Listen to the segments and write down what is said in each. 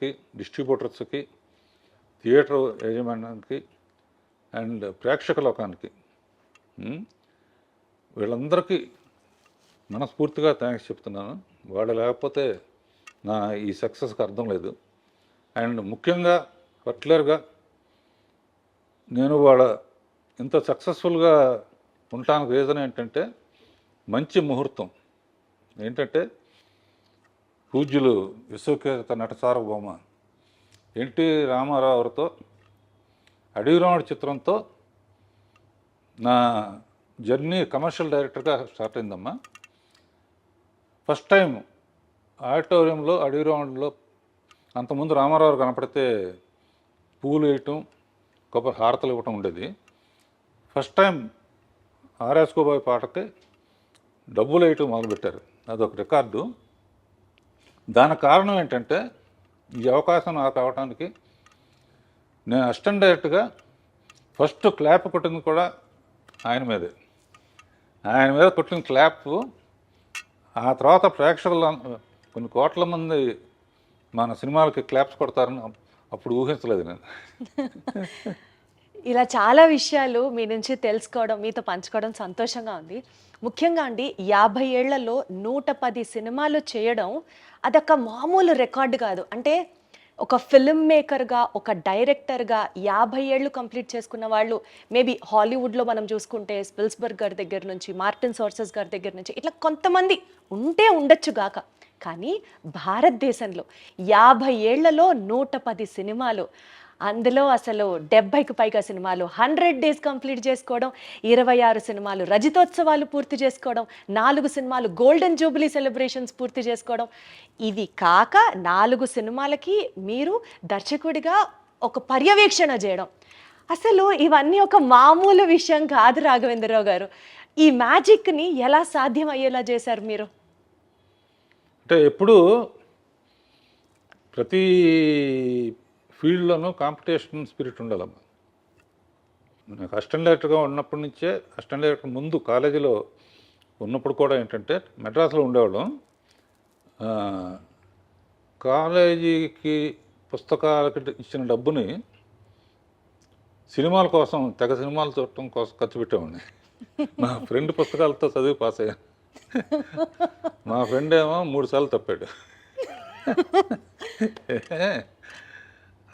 డిస్ట్రిబ్యూటర్స్కి, theatre యాజమాన్యానికి and ప్రేక్షక లోకానికి వీళ్ళందరికీ మనస్ఫూర్తిగా థ్యాంక్స్ చెప్తున్నాను. వాళ్ళు లేకపోతే నా ఈ సక్సెస్కి అర్థం లేదు. అండ్ ముఖ్యంగా పర్టికులర్గా నేను వాళ్ళ ఇంత సక్సెస్ఫుల్గా ఉండటానికి రీజన్ ఏంటంటే మంచి ముహూర్తం ఏంటంటే పూజ్యులు విశ్వఖ్యాత నట సార్వభౌమ ఎన్టీ రామారావు గారితో అడవిరాముడు చిత్రంతో నా జర్నీ కమర్షియల్ డైరెక్టర్గా స్టార్ట్ అయిందమ్మా. ఫస్ట్ టైం ఆడిటోరియంలో అడవిరాముడిలో అంతకుముందు రామారావు గారు కనపడితే పూలు వేయటం, కొబ్బరి హారతలు ఇవ్వటం ఉండేది. ఫస్ట్ టైం ఆర్ఎస్కోబాయ్ పాటకి డబ్బులు వేయటం మొదలుపెట్టారు. అదొక రికార్డు. దానికి కారణం ఏంటంటే ఈ అవకాశం నాకు అవడానికి నేను అసిస్టెంట్ డైరెక్టర్గా ఫస్ట్ క్లాప్ కొట్టింది కూడా ఆయన మీదే. ఆయన మీద కొట్టిన క్లాప్ ఆ తర్వాత ప్రేక్షకులు కొన్ని కోట్ల మంది మన సినిమాలకి క్లాప్స్ కొడతారని అప్పుడు ఊహించలేదు నేను. ఇలా చాలా విషయాలు మీ నుంచి తెలుసుకోవడం, మీతో పంచుకోవడం సంతోషంగా ఉంది. ముఖ్యంగా అండి 50 ఏళ్లలో 110 సినిమాలు చేయడం అదొక మామూలు రికార్డు కాదు. అంటే ఒక ఫిల్మ్ మేకర్గా, ఒక డైరెక్టర్గా 50 ఏళ్ళు కంప్లీట్ చేసుకున్న వాళ్ళు మేబీ హాలీవుడ్లో మనం చూసుకుంటే స్పిల్స్బర్గ్ గారి దగ్గర నుంచి, మార్టిన్ సోర్సెస్ గారి దగ్గర నుంచి ఇట్లా కొంతమంది ఉంటే ఉండొచ్చు గాక, కానీ భారతదేశంలో 50 ఏళ్లలో 110 సినిమాలు, అందులో అసలు 70కి పైగా సినిమాలు 100 డేస్ కంప్లీట్ చేసుకోవడం, 26 సినిమాలు రజతోత్సవాలు పూర్తి చేసుకోవడం, 4 సినిమాలు గోల్డెన్ జూబిలీ సెలబ్రేషన్స్ పూర్తి చేసుకోవడం, ఇవి కాక 4 సినిమాలకి మీరు దర్శకుడిగా ఒక పర్యవేక్షణ చేయడం, అసలు ఇవన్నీ ఒక మామూలు విషయం కాదు రాఘవేంద్రరావు గారు. ఈ మ్యాజిక్ని ఎలా సాధ్యం అయ్యేలా చేశారు మీరు? అంటే ఎప్పుడు ప్రతి ఫీల్డ్లోనూ కాంపిటీషన్ స్పిరిట్ ఉండాలమ్మా. నాకు అసిస్టెంట్ డైరెక్టర్గా ఉన్నప్పటి నుంచే, అసిస్టెంట్ డైరెక్టర్ ముందు కాలేజీలో ఉన్నప్పుడు కూడా ఏంటంటే మెడ్రాస్లో ఉండేవాళ్ళం. కాలేజీకి పుస్తకాలకి ఇచ్చిన డబ్బుని సినిమాల కోసం, తెగ సినిమాలు చూడటం కోసం ఖర్చు పెట్టేవాడిని. మా ఫ్రెండ్ పుస్తకాలతో చదివి పాస్ అయ్యాను. మా ఫ్రెండ్ ఏమో 3 సార్లు తప్పాడు.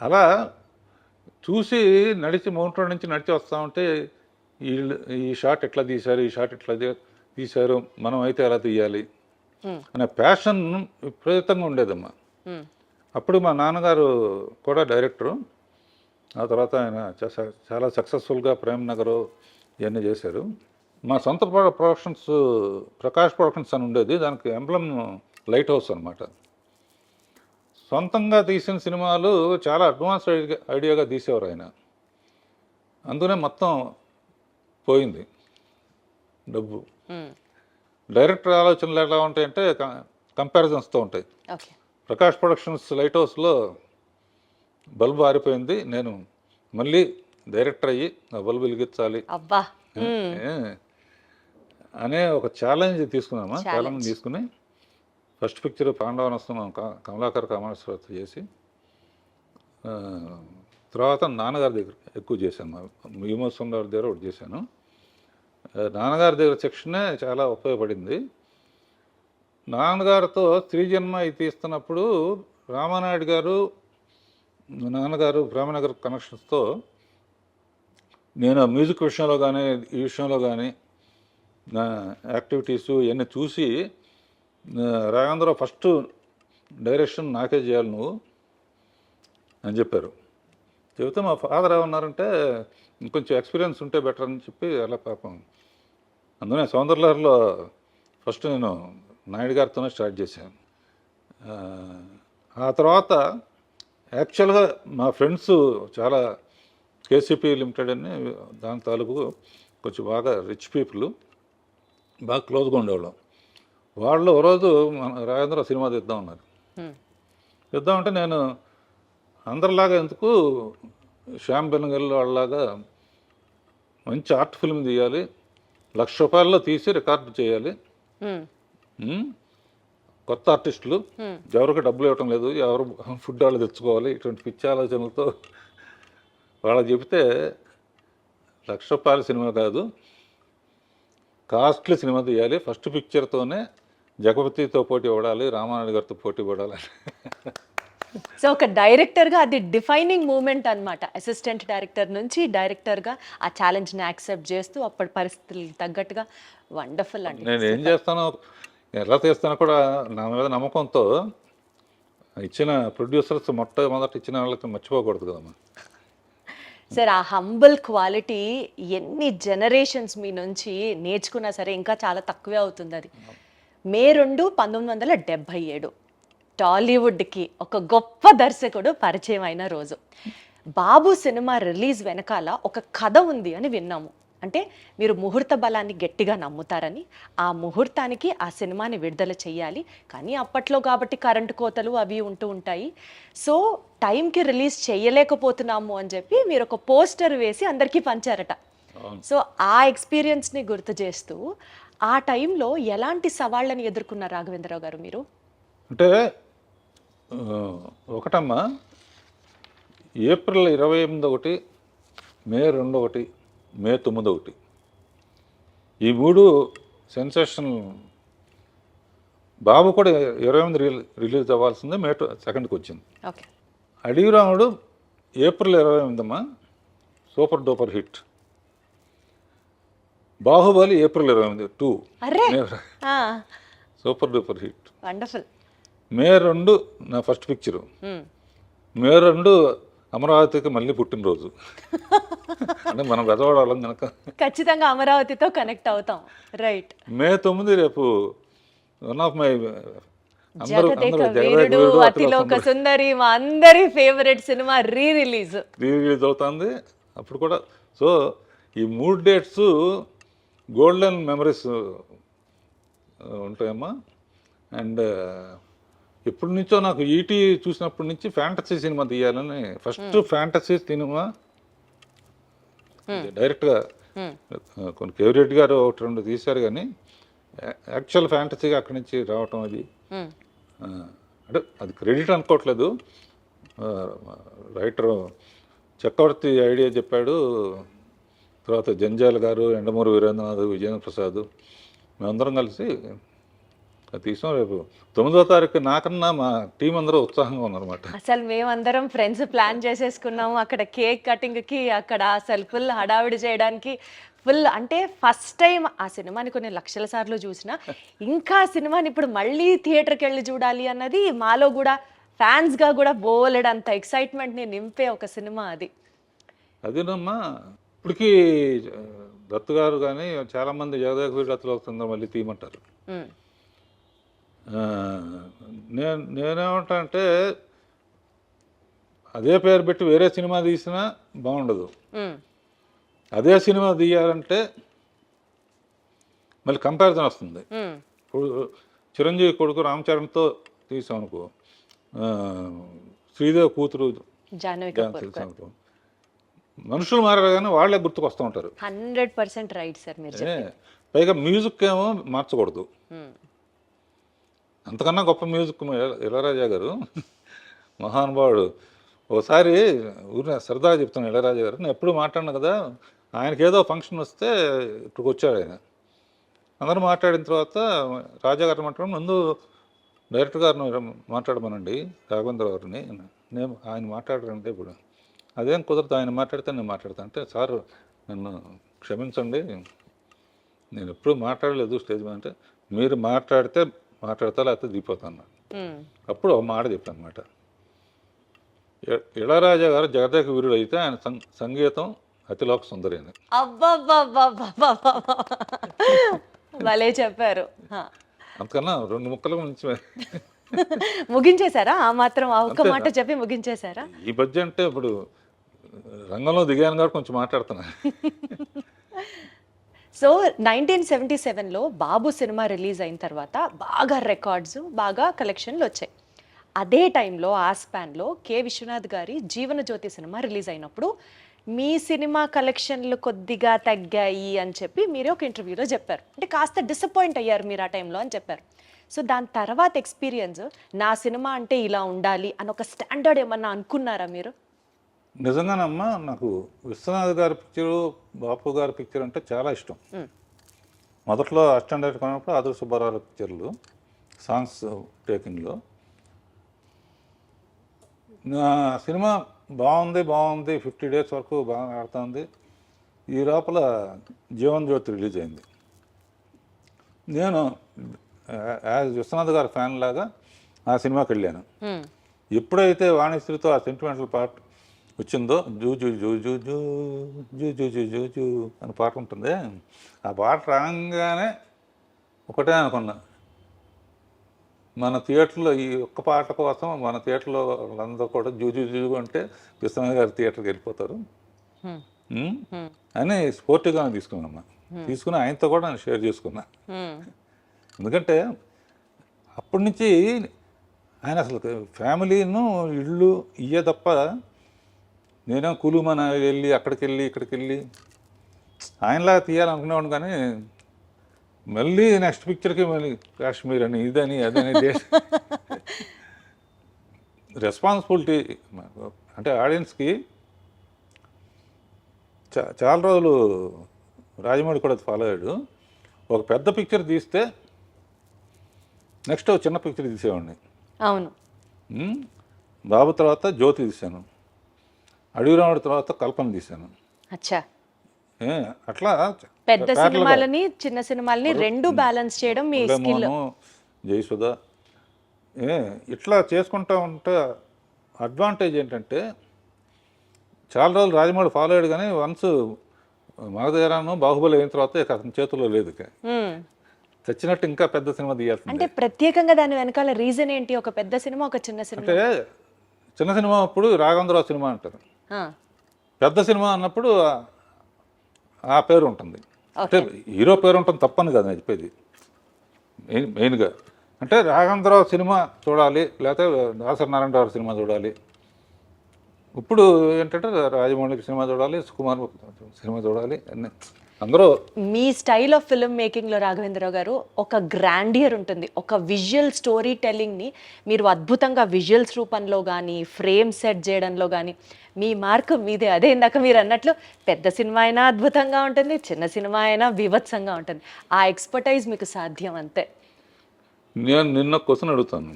అలా చూసి నడిచి మౌంట్ రోడ్ నుంచి నడిచి వస్తూ ఉంటే ఈ షాట్ ఎట్లా తీశారు, ఈ షాట్ ఎట్లా తీశారు, మనం అయితే ఎలా తీయాలి అనే ప్యాషన్ విపరీతంగా ఉండేదమ్మా. అప్పుడు మా నాన్నగారు కూడా డైరెక్టరు. ఆ తర్వాత ఆయన చాలా సక్సెస్ఫుల్గా ప్రేమ్ నగర్ ఇవన్నీ చేశారు. మా సొంత ప్రొడక్షన్స్ ప్రకాష్ ప్రొడక్షన్స్ అని ఉండేది. దానికి ఎంబ్లమ్ లైట్ హౌస్ అనమాట. సొంతంగా తీసిన సినిమాలు చాలా అడ్వాన్స్ ఐడియాగా తీసేవారు ఆయన. అందుకనే మొత్తం పోయింది డబ్బు. డైరెక్టర్ ఆలోచనలు ఎలా ఉంటాయంటే కంపారిజన్స్తో ఉంటాయి. ప్రకాష్ ప్రొడక్షన్స్ లైట్ హౌస్లో బల్బు ఆరిపోయింది, నేను మళ్ళీ డైరెక్టర్ అయ్యి ఆ బల్బు వెలిగించాలి అనే ఒక ఛాలెంజ్ తీసుకున్నామా. ఛాలెంజ్ తీసుకుని ఫస్ట్ పిక్చర్ పాండవనస్తం కమలాకర్ కామేశ్వరతో చేసి, తర్వాత నాన్నగారి దగ్గర ఎక్కువ చేశాను. విమోచన్ గారి దగ్గర ఒకటి చేశాను. నాన్నగారి దగ్గర సెక్షనే చాలా ఉపయోగపడింది. నాన్నగారితో స్త్రీజన్మ ఇది తీస్తున్నప్పుడు రామానాయుడు గారు, నాన్నగారు ప్రేమనగర్ కనెక్షన్స్తో నేను మ్యూజిక్ విషయంలో కానీ, ఈ విషయంలో కానీ నా యాక్టివిటీసు ఇవన్నీ చూసి, రాఘవేంద్ర ఫస్ట్ డైరెక్షన్ నాకే చేయాలి నువ్వు అని చెప్పారు. చెబితే మా ఫాదర్ ఏమన్నారంటే ఇంకొంచెం ఎక్స్పీరియన్స్ ఉంటే బెటర్ అని చెప్పి అలా పాపం. అందుకనే సౌందర్యలహరిలో ఫస్ట్ నేను నాయుడు గారితోనే స్టార్ట్ చేశాను. ఆ తర్వాత యాక్చువల్గా మా ఫ్రెండ్స్ చాలా కేసీపీ లిమిటెడ్ అని దాని తాలూకు కొంచెం బాగా రిచ్ పీపుల్, బాగా క్లోజ్గా ఉండేవాళ్ళం. వాళ్ళు ఓ రోజు రాఘవేంద్ర సినిమా తీద్దామన్నారు. తీద్దామంటే నేను అందరిలాగా ఎందుకు, శ్యామ్ బెనగల్ వాళ్ళలాగా మంచి ఆర్ట్ ఫిల్మ్ తీయాలి, 1,00,000 రూపాయల్లో తీసి రికార్డు చేయాలి, కొత్త ఆర్టిస్టులు ఎవరికి డబ్బులు ఇవ్వటం లేదు, ఎవరు ఫుడ్ వాళ్ళు తెచ్చుకోవాలి, ఇటువంటి పిచ్చి ఆలోచనలతో వాళ్ళకి చెబితే ₹1,00,000 సినిమా కాదు, కాస్ట్లీ సినిమా తీయాలి, ఫస్ట్ పిక్చర్తోనే జగపతితో పోటీ పడాలి, రామానాయుడు గారితో పోటీ పడాలి. సో ఒక డైరెక్టర్గా అది డిఫైనింగ్ మూమెంట్ అన్నమాట. అసిస్టెంట్ డైరెక్టర్ నుంచి డైరెక్టర్గా ఆ ఛాలెంజ్ని యాక్సెప్ట్ చేస్తూ అప్పటి పరిస్థితులకు తగ్గట్టుగా వండర్ఫుల్ అండి. నేను ఏం చేస్తానో ఎలా తీస్తానో కూడా నా మీద నమ్మకంతో ఇచ్చిన ప్రొడ్యూసర్స్ మొట్టమొదట ఇచ్చిన వాళ్ళకి మర్చిపోకూడదు కదమ్మా. సార్ ఆ హంబుల్ క్వాలిటీ ఎన్ని జనరేషన్స్ మీ నుంచి నేర్చుకున్నా సరే ఇంకా చాలా తక్కువే అవుతుంది. అది మే 2, 1977 టాలీవుడ్కి ఒక గొప్ప దర్శకుడు పరిచయం అయిన రోజు. బాబు సినిమా రిలీజ్ వెనకాల ఒక కథ ఉంది అని విన్నాము. అంటే మీరు ముహూర్త బలాన్ని గట్టిగా నమ్ముతారని, ఆ ముహూర్తానికి ఆ సినిమాని విడుదల చేయాలి, కానీ అప్పట్లో కాబట్టి కరెంటు కోతలు అవి ఉంటూ ఉంటాయి, సో టైంకి రిలీజ్ చేయలేకపోతున్నాము అని చెప్పి మీరు ఒక పోస్టర్ వేసి అందరికీ పంచారట. సో ఆ ఎక్స్పీరియన్స్ని గుర్తు చేస్తూ ఆ టైంలో ఎలాంటి సవాళ్ళని ఎదుర్కొన్నారు రాఘవేంద్రరావు గారు మీరు? అంటే ఒకటమ్మా, ఏప్రిల్ 28 ఒకటి, మే 2 ఒకటి, మే 9 ఒకటి, ఈ 3 సెన్సేషన్. బాబు కూడా 28 రిలీజ్ అవ్వాల్సిందే, మే 2కి వచ్చింది. Okay. Adavi Ramudu April 28 super duper hit. Baahubali April 28 2 super duper hit. Wonderful. May 2 నా ఫస్ట్ పిక్చరు. మే 2 అమరావతికి మళ్ళీ పుట్టినరోజు. అంటే మనం వెదవాడాలం కనుక ఖచ్చితంగా అమరావతితో కనెక్ట్ అవుతాం. రైట్. మే 9 రేపు one of my Veerudu Athiloka Sundari మా అందరి ఫేవరెట్ సినిమా రిలీజ్ అవుతుంది అప్పుడు కూడా. సో ఈ 3 డేట్స్ గోల్డెన్ మెమరీస్ ఉంటాయమ్మా. అండ్ ఎప్పటి నుంచో నాకు ఈటీ చూసినప్పటి నుంచి ఫ్యాంటసీ సినిమా తీయాలని, ఫస్ట్ ఫ్యాంటసీ సినిమా డైరెక్ట్గా కొన్ని కేవీరెడ్డి గారు 1-2 తీశారు, కానీ యాక్చువల్ ఫ్యాంటసీగా అక్కడి నుంచి రావటం అది అంటే అది క్రెడిట్ అనుకోవట్లేదు. రైటర్ చక్రవర్తి ఐడియా చెప్పాడు, తర్వాత జంజాల గారు, ఎండమూరి వీరేంద్రనాథ్, విజయేంద్ర ప్రసాద్, మేమందరం కలిసి తీసాం. రేపు 9వ తారీఖు నాకన్నా మా టీం అందరూ ఉత్సాహంగా ఉన్నారన్నమాట. అసలు మేమందరం ఫ్రెండ్స్ ప్లాన్ చేసేసుకున్నాము అక్కడ కేక్ కటింగ్కి, అక్కడ అసలు ఫుల్ హడావిడి చేయడానికి ఫుల్. అంటే ఫస్ట్ టైం ఆ సినిమాని కొన్ని లక్షల సార్లు చూసినా ఇంకా సినిమాని ఇప్పుడు మళ్ళీ థియేటర్కి వెళ్ళి చూడాలి అన్నది మాలో కూడా ఫ్యాన్స్గా కూడా బోలెడంత ఎక్సైట్మెంట్ని నింపే ఒక సినిమా అది. అదేనమ్మా, ఇప్పటికీ దత్తు గారు కానీ చాలామంది జగదేక వీరుడు మళ్ళీ తీయమంటారు. నేనేమంటా అంటే అదే పేరు పెట్టి వేరే సినిమా తీసినా బాగుండదు. అదే సినిమా తీయాలంటే మళ్ళీ కంపారిజన్ వస్తుంది. ఇప్పుడు చిరంజీవి కొడుకు రామ్ చరణ్తో తీసాం అనుకో, శ్రీదేవి కూతురు అనుకో, మనుషులు మారారు కానీ వాళ్ళే గుర్తుకొస్తూ ఉంటారు. 100% రైట్ సార్ మీరు చెప్పింది. పైగా మ్యూజిక్ ఏమో మార్చకూడదు. అంతకన్నా గొప్ప మ్యూజిక్ ఇళయరాజా గారు, మహానుభావుడు. ఒకసారి ఊరిని సరదాగా చెప్తాను, ఇళయరాజా గారు నేను ఎప్పుడు మాట్లాడినా కదా, ఆయనకి ఏదో ఫంక్షన్ వస్తే ఇక్కడికి వచ్చాడు ఆయన. అందరూ మాట్లాడిన తర్వాత రాజా గారు మాట్లాడడం, ముందు డైరెక్టర్ గారిని మాట్లాడమనండి రాఘవేంద్ర గారిని, నేను ఆయన మాట్లాడారంటే ఇప్పుడు అదేం కుదరదు, ఆయన మాట్లాడితే నేను మాట్లాడతాను అంటే, సార్ నన్ను క్షమించండి, నేను ఎప్పుడు మాట్లాడలేదు స్టేజ్ మీద అంటే, మీరు మాట్లాడితే మాట్లాడతా లేకపోతే దిగిపోతాను. అప్పుడు ఒక మాట చెప్పాను అనమాట, ఇళయరాజా గారు జగదేక వీరుడు అయితే ఆయన సంగీతం అతిలోక సుందరి అని. భలే చెప్పారు. అంతకన్నా 2 ముక్కల నుంచి ముగించేశారా? ఆ మాత్రం ఆ ఒక్క మాట చెప్పి ముగించేశారా? ఈ మధ్య అంటే ఇప్పుడు రంగంలో దిగాను కాబట్టి కొంచెం మాట్లాడుతున్నా. సో 1977లో బాబు సినిమా రిలీజ్ అయిన తర్వాత బాగా రికార్డ్స్, బాగా కలెక్షన్లు వచ్చాయి. అదే టైంలో ఆ స్పాన్లో కె విశ్వనాథ్ గారి జీవనజ్యోతి సినిమా రిలీజ్ అయినప్పుడు మీ సినిమా కలెక్షన్లు కొద్దిగా తగ్గాయి అని చెప్పి మీరే ఒక ఇంటర్వ్యూలో చెప్పారు. అంటే కాస్త డిసప్పాయింట్ అయ్యారు మీరు ఆ టైంలో అని చెప్పారు. సో దాని తర్వాత ఎక్స్పీరియన్స్ నా సినిమా అంటే ఇలా ఉండాలి అని ఒక స్టాండర్డ్ ఏమన్నా అనుకున్నారా మీరు? నిజంగానమ్మా నాకు విశ్వనాథ్ గారి పిక్చరు, బాపు గారి పిక్చర్ అంటే చాలా ఇష్టం. మొదట్లో అసిస్టెంట్ డైరెక్టర్ కొన్నప్పుడు ఆదర్ సుబ్బారావు పిక్చర్లు సాంగ్స్ టేకింగ్లో నా సినిమా బాగుంది 50 డేస్ వరకు బాగా ఆడుతుంది. ఈ లోపల జీవన్ జ్యోతి రిలీజ్ అయింది. నేను యాజ్ విశ్వనాథ్ గారి ఫ్యాన్ లాగా ఆ సినిమాకి వెళ్ళాను. ఎప్పుడైతే వాణిశ్రీతో ఆ సెంటిమెంటల్ పార్ట్ వచ్చిందో zoo zoo zoo zoo zoo zoo zoo zoo zoo zoo అని పాట ఉంటుంది. ఆ పాట రాగానే ఒకటే అనుకున్నా, మన థియేటర్లో ఈ ఒక్క పాట కోసం మన థియేటర్లో వాళ్ళందరూ కూడా జూ జూ జూ అంటే విశ్వనాథ్ గారి థియేటర్కి వెళ్ళిపోతారు అని స్పోర్టివ్గా తీసుకున్నామ్మా. తీసుకుని ఆయనతో కూడా నేను షేర్ చేసుకున్నా. ఎందుకంటే అప్పటి నుంచి ఆయన అసలు ఫ్యామిలీను ఇళ్ళు ఇయ్యే తప్ప నేనే కులుమన వెళ్ళి అక్కడికి వెళ్ళి ఇక్కడికి వెళ్ళి ఆయనలాగా తీయాలనుకునేవాడు. కానీ మళ్ళీ నెక్స్ట్ పిక్చర్కి మళ్ళీ కాశ్మీర్ అని ఇదని అదని రెస్పాన్సిబిలిటీ అంటే ఆడియన్స్కి చాలా రోజులు రాజమౌళి కూడా ఫాలో అయ్యాడు. ఒక పెద్ద పిక్చర్ తీస్తే నెక్స్ట్ చిన్న పిక్చర్ తీసేవాడిని. అవును. బాబు తర్వాత జ్యోతి తీశాను, అడవి రాముడి తర్వాత కల్పన తీశాను. అచ్చా. అట్లా పెద్ద సినిమాలని చిన్న సినిమాలని రెండు బ్యాలెన్స్ చేయడం మీ స్కిల్. జయసుధ ఇట్లా చేసుకుంటా ఉంటే అడ్వాంటేజ్ ఏంటంటే చాలా రోజులు రాజమౌళి ఫాలో అయ్యాడు. కానీ వన్స్ మగధీరాను బాహుబలి అయిన తర్వాత ఇక అతని చేతుల్లో లేదు. తెచ్చినట్టు ఇంకా పెద్ద సినిమా తీయాల్సింది. అంటే ప్రత్యేకంగా దాని వెనకాల రీజన్ ఏంటి? ఒక పెద్ద సినిమా, ఒక చిన్న సినిమా. అంటే చిన్న సినిమా అప్పుడు రాఘవేంద్రరావు సినిమా అంటారు, పెద్ద సినిమా అన్నప్పుడు ఆ పేరు ఉంటుంది. అంటే హీరో పేరు ఉంటుంది తప్పని కదా నేను చెప్పేది. మెయిన్గా అంటే రాఘవేంద్రరావు సినిమా చూడాలి, లేకపోతే దాసరి నారాయణరావు సినిమా చూడాలి. ఇప్పుడు ఏంటంటే రాజమౌళి సినిమా చూడాలి, సుకుమార్ సినిమా చూడాలి, అన్నీ అందరూ. మీ స్టైల్ ఆఫ్ ఫిల్మ్ మేకింగ్లో రాఘవేంద్రరావు గారు ఒక గ్రాండియర్ ఉంటుంది. ఒక విజువల్ స్టోరీ టెల్లింగ్ని మీరు అద్భుతంగా విజువల్స్ రూపంలో కానీ ఫ్రేమ్ సెట్ చేయడంలో కానీ మీ మార్క్ మీదే. అదే ఇందాక మీరు అన్నట్లు పెద్ద సినిమా అయినా అద్భుతంగా ఉంటుంది, చిన్న సినిమా అయినా బీభత్సంగా ఉంటుంది. ఆ ఎక్స్పర్టైజ్ మీకు సాధ్యం అంతే. నేను నిన్న క్వశ్చన్ అడుగుతాను.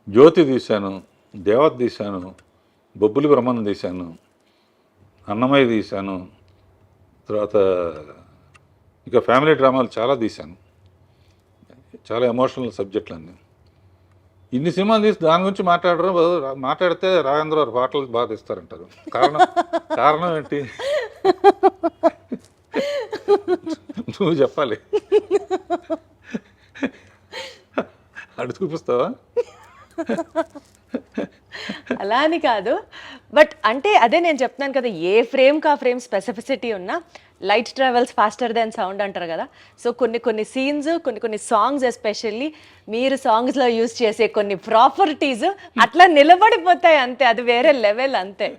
జ్యోతి తీశాను, దేవత తీశాను, బొబ్బులి బ్రహ్మను తీశాను, అన్నమయ్య తీశాను, తర్వాత ఇక ఫ్యామిలీ డ్రామాలు చాలా తీశాను, చాలా ఎమోషనల్ సబ్జెక్టులు అన్నీ. ఇన్ని సినిమాలు తీసి దాని గురించి మాట్లాడితే రాఘవేంద్ర పాటలు బాగా తీస్తారంటారు. కారణం ఏంటి నువ్వు చెప్పాలి. అడు చూపిస్తావా? అలా అని కాదు, బట్ అంటే అదే నేను చెప్తున్నాను కదా, ఏ ఫ్రేమ్కి ఆ ఫ్రేమ్ స్పెసిఫిసిటీ ఉన్నా light travels faster than sound అంటారు కదా. సో కొన్ని సీన్స్, కొన్ని సాంగ్స్ ఎస్పెషల్లీ మీరు సాంగ్స్లో యూజ్ చేసే కొన్ని ప్రాపర్టీస్ అట్లా నిలబడిపోతాయి అంతే. అది వేరే లెవెల్ అంతే.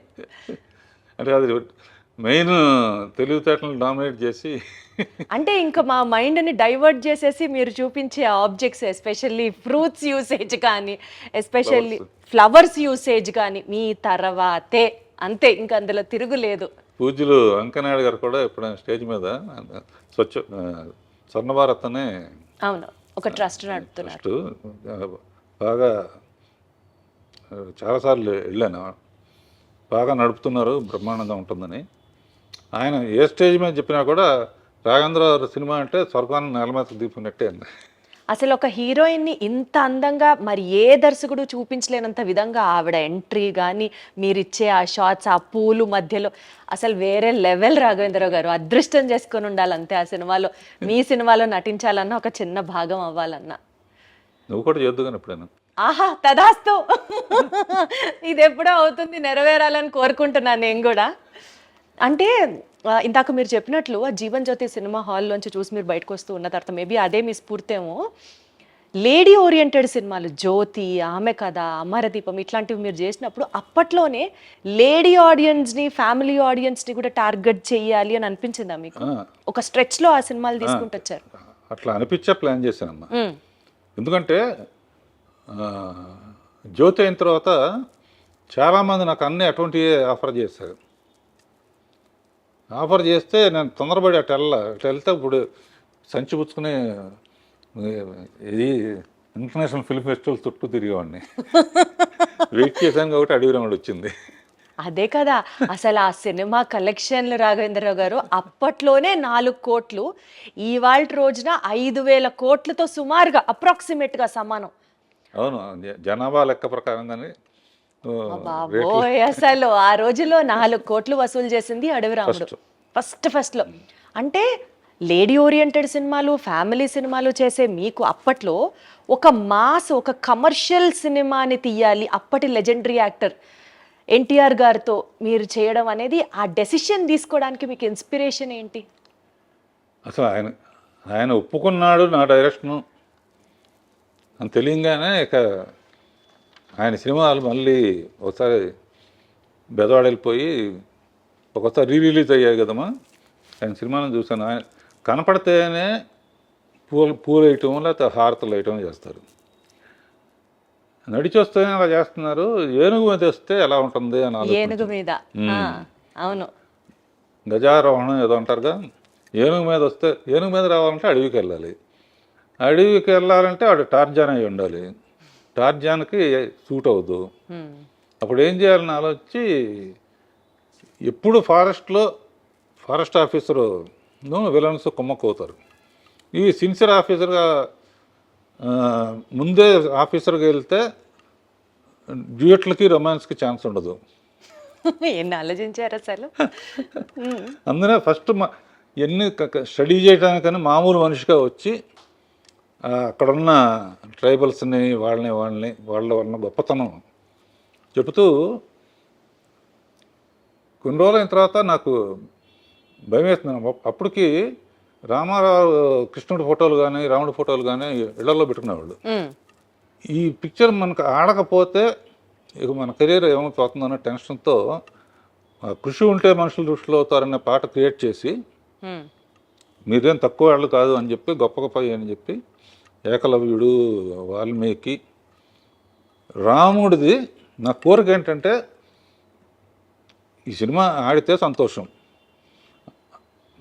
అంటే అది మెయిన్ తెలివితేటలను డామినేట్ చేసి అంటే ఇంకా మా మైండ్ని డైవర్ట్ చేసేసి మీరు చూపించే ఆబ్జెక్ట్స్, ఎస్పెషల్లీ ఫ్రూట్స్ యూసేజ్ కానీ, ఎస్పెషల్లీ ఫ్లవర్స్ యూసేజ్ కానీ మీ తర్వాతే అంతే, ఇంకా అందులో తిరుగులేదు. పూజ్యులు వెంకయ్యనాయుడు గారు కూడా ఎప్పుడైనా స్టేజ్ మీద స్వర్ణ భారత్ అనే అవును ఒక ట్రస్ట్ నడుపుతున్నారు. బాగా చాలాసార్లు వెళ్ళాను, బాగా నడుపుతున్నారు, బ్రహ్మాండంగా ఉంటుందని. ఆయన ఏ స్టేజ్ మీద చెప్పినా కూడా రాఘవేంద్ర సినిమా అంటే స్వర్గాన్ని నేల మీద దింపినట్టే అండి. అసలు ఒక హీరోయిన్ని ఇంత అందంగా మరి ఏ దర్శకుడు చూపించలేనంత విధంగా ఆవిడ ఎంట్రీ కానీ, మీరిచ్చే ఆ షార్ట్స్, ఆ పూలు మధ్యలో అసలు వేరే లెవెల్. రాఘవేంద్రరావు గారు అదృష్టం చేసుకొని ఉండాలంతే ఆ సినిమాలో, మీ సినిమాలో నటించాలన్నా, ఒక చిన్న భాగం అవ్వాలన్నా. నువ్వు కూడా చేద్దు కానీ ఎప్పుడైనా. ఆహా తదాస్తు. ఇది ఎప్పుడో అవుతుంది, నెరవేరాలని కోరుకుంటున్నాను నేను కూడా. అంటే ఇందాక మీరు చెప్పినట్లు ఆ జీవన్ జ్యోతి సినిమా హాల్లోంచి చూసి మీరు బయటకు వస్తూ ఉన్న తర్వాత మేబీ అదే మీ స్ఫూర్తేమో. లేడీ ఓరియంటెడ్ సినిమాలు జ్యోతి, ఆమె కథ, అమరదీపం ఇట్లాంటివి మీరు చేసినప్పుడు అప్పట్లోనే లేడీ ఆడియన్స్ని, ఫ్యామిలీ ఆడియన్స్ని కూడా టార్గెట్ చేయాలి అని అనిపించిందా మీకు? ఒక స్ట్రెచ్లో ఆ సినిమాలు తీసుకుంటూ వచ్చారు. అట్లా అనిపించే ప్లాన్ చేశానమ్మా. ఎందుకంటే జ్యోతి అయిన తర్వాత చాలామంది నాకు అన్నీ అటువంటివి ఆఫర్ చేశారు. ఆఫర్ చేస్తే నేను తొందరపడి అటు వెళ్తే ఇప్పుడు సంచి పుచ్చుకుని ఇది ఇంటర్నేషనల్ ఫిల్మ్ ఫెస్టివల్ చుట్టూ తిరిగేవాడిని. వెయిట్ చేశాను కాబట్టి అడవి రాముడు వచ్చింది. అదే కదా అసలు ఆ సినిమా కలెక్షన్లు రాఘవేంద్రరావు గారు అప్పట్లోనే 4 కోట్లు, ఇవాళ రోజున 5,000 కోట్లతో సుమారుగా అప్రాక్సిమేట్గా సమానం. అవును, జనాభా లెక్క ప్రకారంగానే బాబోయ్, అసలు ఆ రోజులో 4 కోట్లు వసూలు చేసింది అడవి రాముడు ఫస్ట్లో. అంటే లేడీ ఓరియంటెడ్ సినిమాలు, ఫ్యామిలీ సినిమాలు చేసే మీకు అప్పట్లో ఒక మాస్, ఒక కమర్షియల్ సినిమాని తీయాలి, అప్పటి లెజెండరీ యాక్టర్ ఎన్టీఆర్ గారితో మీరు చేయడం అనేది, ఆ డెసిషన్ తీసుకోవడానికి మీకు ఇన్స్పిరేషన్ ఏంటి? అసలు ఆయన ఒప్పుకున్నాడు నా డైరెక్షను అని తెలియగానే ఇక ఆయన సినిమాలు మళ్ళీ ఒకసారి బెదవాడ వెళ్ళిపోయి ఒకసారి రిలీజ్ అయ్యాయి కదమ్మా, ఆయన సినిమాలను చూశాను. ఆయన కనపడితేనే పూలు వేయటం లేకపోతే హారతలు వేయటం చేస్తారు. నడిచి వస్తేనే అలా చేస్తున్నారు. ఏనుగు మీద వస్తే ఎలా ఉంటుంది అని ఏనుగు మీద, అవును, గజారోహణం ఏదో అంటారుగా. ఏనుగు మీద వస్తే, ఏనుగు మీద రావాలంటే అడవికి వెళ్ళాలి. అడవికి వెళ్ళాలంటే వాడు టార్జాన్ అయి ఉండాలి. టార్జాన్కి సూట్ అవ్వదు. అప్పుడు ఏం చేయాలని ఆలోచించి ఎప్పుడు ఫారెస్ట్ ఆఫీసరు విలన్స్ కుమ్మక్కవుతారు. ఈ సిన్సియర్ ఆఫీసర్గా ముందే ఆఫీసర్గా వెళ్తే డ్యూయట్లకి రొమాన్స్కి ఛాన్స్ ఉండదు. ఎన్ని ఆలోచించారు అసలు. అందునే ఫస్ట్ ఎన్ని స్టడీ చేయడానికని మామూలు మనిషిగా వచ్చి అక్కడున్న ట్రైబల్స్ని వాళ్ళ వలన గొప్పతనం చెబుతూ కొన్ని రోజులు అయిన తర్వాత నాకు భయం వేస్తున్నాను. అప్పటికి రామారావు కృష్ణుడి ఫోటోలు కానీ రాముడి ఫోటోలు కానీ ఇళ్లలో పెట్టుకునేవాళ్ళు. ఈ పిక్చర్ మనకు ఆడకపోతే ఇక మన కెరీర్ ఏమైపోతుందన్న టెన్షన్తో కృషి ఉంటే మనుషులు దృష్టిలో అవుతారనే పాట క్రియేట్ చేసి మీరేం తక్కువ వాళ్ళు కాదు అని చెప్పి గొప్ప గొప్ప అని చెప్పి ఏకలవ్యుడు, వాల్మీకి, రాముడిది నా కోరిక ఏంటంటే ఈ సినిమా ఆడితే సంతోషం,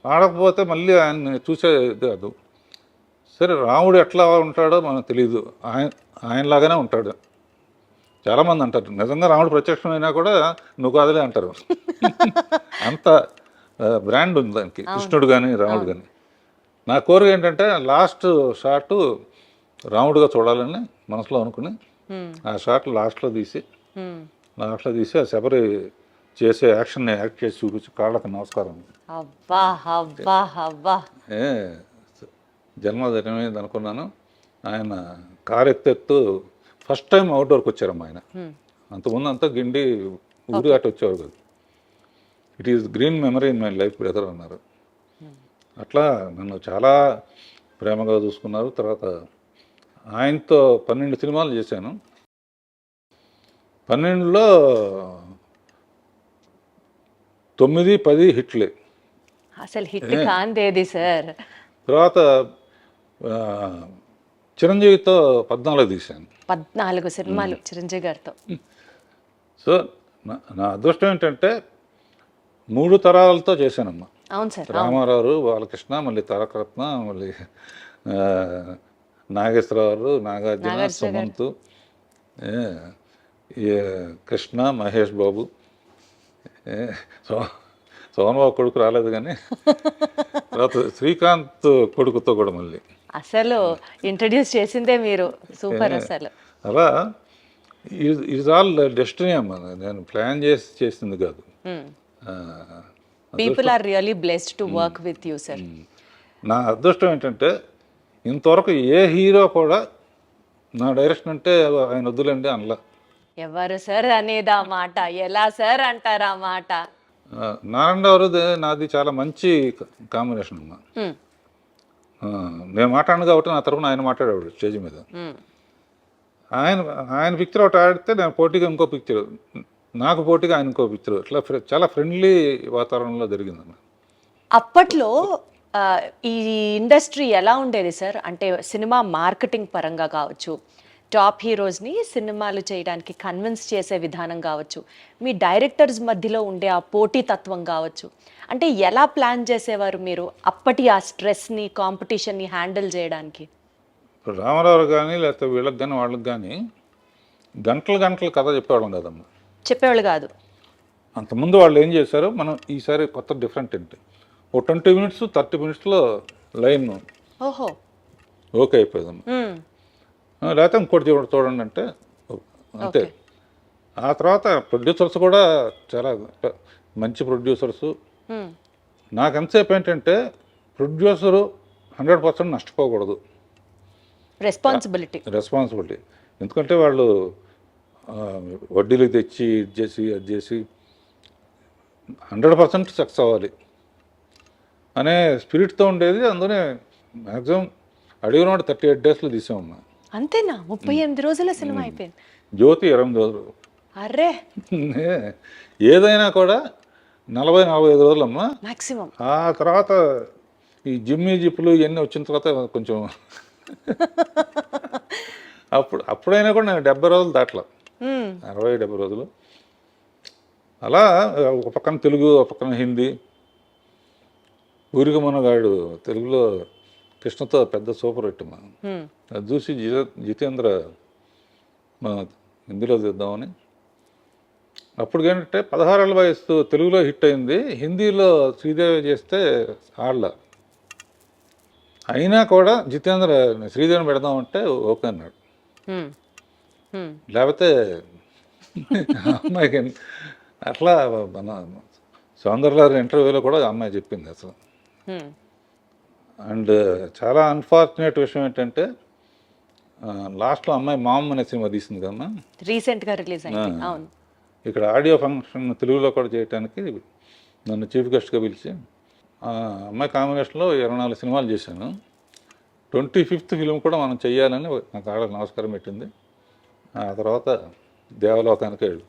ఆడకపోతే మళ్ళీ ఆయన్ని చూసేది కాదు. సరే, రాముడు ఎట్లా ఉంటాడో మనకు తెలియదు, ఆయనలాగానే ఉంటాడు. చాలామంది అంటారు నిజంగా రాముడు ప్రత్యక్షమైనా కూడా నువ్వు కాదులే అంటారు. అంత బ్రాండ్ ఉంది దానికి, కృష్ణుడు కానీ రాముడు కానీ. నా కోరిక ఏంటంటే లాస్ట్ షాట్ రాముడుగా చూడాలని మనసులో అనుకుని ఆ షాట్ లాస్ట్లో తీసి ఆ శబరి చేసే యాక్షన్ యాక్ట్ చేసి చూపించి కాళ్ళకి నమస్కారం. జన్మదినమైంది అనుకున్నాను. ఆయన కారు ఎత్తెత్తు ఫస్ట్ టైం అవుట్డోర్కి వచ్చారమ్మా ఆయన. అంతకుముందు అంతా గిండి ఊరి అటు వచ్చేవారు కాదు. It is green memory in my life brother అన్నారు. అట్లా నన్ను చాలా ప్రేమగా చూసుకున్నారు. తర్వాత ఆయనతో 12 సినిమాలు చేశాను. 12లో 9-10 హిట్లే. అసలు హిట్ కాందేది సార్. తర్వాత చిరంజీవితో 14 తీశాను. 14 సినిమాలు చిరంజీవి గారితో. సో నా అదృష్టం ఏంటంటే 3 తరాలతో చేశానమ్మా. అవును సార్. రామారావు, బాలకృష్ణ, మళ్ళీ తారకరత్న, మళ్ళీ నాగేశ్వరరావు, నాగార్జున, సుమంత్, కృష్ణ, మహేష్ బాబు, సోమన్ బాబు కొడుకు రాలేదు కానీ తర్వాత శ్రీకాంత్ కొడుకుతో కూడా మళ్ళీ అసలు ఇంట్రడ్యూస్ చేసిందే మీరు. సూపర్ అసలు. అలా ఇది ఆల్ డెస్టినీ అమ్మా, నేను ప్లాన్ చేసింది కాదు. People are really blessed to work with you sir. నా అదృష్టం ఏంటంటే ఇంతవరకు ఏ హీరో కూడా నా డైరెక్షన్ అంటే ఆయన వద్దులేండి అనలా. ఎవరు సార్ అనేది ఆ మాట? ఎలా సార్ అంటారు ఆ మాట? నారాయణరావు నాది చాలా మంచి కాంబినేషన్ అమ్మా. నేను మాట్లాడను కాబట్టి నా తరఫున ఆయన మాట్లాడేవాడు స్టేజ్ మీద. ఆయన పిక్చర్ ఒకటి ఆడితే నేను పోటీగా ఇంకో పిక్చర్, నాకు పోటీగా ఆయన ఇంకో పిక్చర్, ఇట్లా చాలా ఫ్రెండ్లీ వాతావరణంలో జరిగిందమ్మా. అప్పట్లో ఈ ఇండస్ట్రీ ఎలా ఉండేది సార్? అంటే సినిమా మార్కెటింగ్ పరంగా కావచ్చు, టాప్ హీరోస్‌ని సినిమాలు చేయడానికి కన్విన్స్ చేసే విధానం కావచ్చు, మీ డైరెక్టర్స్ మధ్యలో ఉండే ఆ పోటీతత్వం కావచ్చు. అంటే ఎలా ప్లాన్ చేసేవారు మీరు అప్పటి ఆ స్ట్రెస్‌ని, కాంపిటీషన్‌ని హ్యాండిల్ చేయడానికి? ఇప్పుడు రామారావు కానీ లేకపోతే వీళ్ళకి కానీ వాళ్ళకి కానీ గంటలు గంటలు కథ చెప్పేవాళ్ళం కదమ్మా. చెప్పేవాళ్ళు కాదు. అంతకుముందు వాళ్ళు ఏం చేశారు, మనం ఈసారి కొత్త డిఫరెంట్ ఏంటి, ఓ 20 మినిట్స్ 30 మినిట్స్లో లైన్ ఓహో! ఓకే అయిపోయిందమ్మా. హ్మ్. లేకపోతే ఇంకోటి చూడండి అంటే అంతే. ఓకే. ఆ తర్వాత ప్రొడ్యూసర్స్ కూడా చాలా మంచి ప్రొడ్యూసర్సు. హ్మ్. నాకు ఎంతసేపు ఏంటంటే ప్రొడ్యూసరు 100% నష్టపోకూడదు, రెస్పాన్సిబిలిటీ. రెస్పాన్సిబిలిటీ. ఎందుకంటే వాళ్ళు ఆ, వడ్డీలు తెచ్చి ఇది చేసి అది చేసి 100% సక్సెస్ అవ్వాలి అనే స్పిరిట్తో ఉండేది. అందులోనే మ్యాక్సిమం అడిగిన వాడు 38 డేస్లో తీసామమ్మా. అంతేనా? 38 రోజుల సినిమా అయిపోయింది. జ్యోతి 28 రోజులు. అర్రే! ఏదైనా కూడా 40-45 రోజులమ్మా. మాక్సిమం. ఆ తర్వాత ఈ జిమ్మి జిప్పులు ఇవన్నీ వచ్చిన తర్వాత కొంచెం అప్పుడైనా కూడా నేను 70 రోజులు దాటలా, 60-70 రోజులు. అలా ఒక పక్కన తెలుగు, ఒక పక్కన హిందీ. ఊరికి మనగాడు తెలుగులో కృష్ణతో పెద్ద సూపర్ హిట్ మా. అది చూసి జితేంద్ర మా హిందీలో తీద్దామని. అప్పుడు ఏంటంటే 16 ఏళ్ళ వయసు తెలుగులో హిట్ అయింది, హిందీలో శ్రీదేవి చేస్తే ఆడల. అయినా కూడా జితేంద్ర శ్రీదేవిని పెడదామంటే ఓకే అన్నాడు. లేకపోతే అమ్మాయికి అట్లా మన సౌందర్య ఇంటర్వ్యూలో కూడా అమ్మాయి చెప్పింది అసలు. అండ్ చాలా అన్ఫార్చునేట్ విషయం ఏంటంటే లాస్ట్లో అమ్మాయి మామ్ అనే సినిమా తీసింది కదమ్మా, రీసెంట్గా రిలీజ్ అయింది. అవును. ఇక్కడ ఆడియో ఫంక్షన్ తెలుగులో కూడా చేయడానికి నన్ను చీఫ్ గెస్ట్గా పిలిచి ఆ అమ్మాయి కాంబినేషన్లో 24 సినిమాలు చేశాను. 25th ఫిలిం కూడా మనం చెయ్యాలని నాకు ఆడ నమస్కారం పెట్టింది. ఆ తర్వాత దేవలోకానికి వెళ్ళి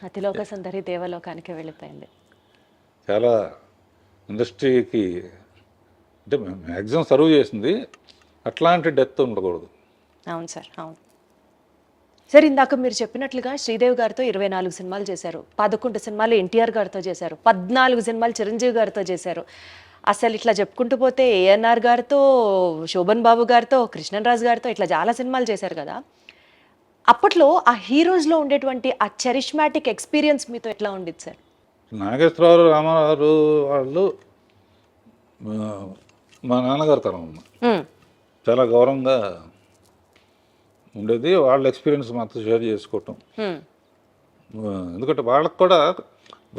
అతిలోక సుందరి దేవలోకానికి వెళ్ళిపోయింది. చాలా ఇండస్ట్రీకి అంటే మ్యాక్సిమం సర్వ్ చేసింది. అట్లాంటి డెత్ ఉండకూడదు. అవును సార్, అవును సార్. ఇందాక మీరు చెప్పినట్లుగా శ్రీదేవి గారితో 24 సినిమాలు చేశారు, 11 సినిమాలు ఎన్టీఆర్ గారితో చేశారు, 14 సినిమాలు చిరంజీవి గారితో చేశారు. అసలు ఇట్లా చెప్పుకుంటూ పోతే ఏఎన్ఆర్ గారితో, శోభన్ బాబు గారితో, కృష్ణరాజు గారితో ఇట్లా చాలా సినిమాలు చేశారు కదా. అప్పట్లో ఆ హీరోస్లో ఉండేటువంటి ఆ చరిష్మాటిక్ ఎక్స్పీరియన్స్ మీతో ఎట్లా ఉండేది సార్? నాగేశ్వరరావు, రామారావు వాళ్ళు మా నాన్నగారు తరం అమ్మ. చాలా గౌరవంగా ఉండేది. వాళ్ళ ఎక్స్పీరియన్స్ మాతో షేర్ చేసుకోవటం. ఎందుకంటే వాళ్ళకి కూడా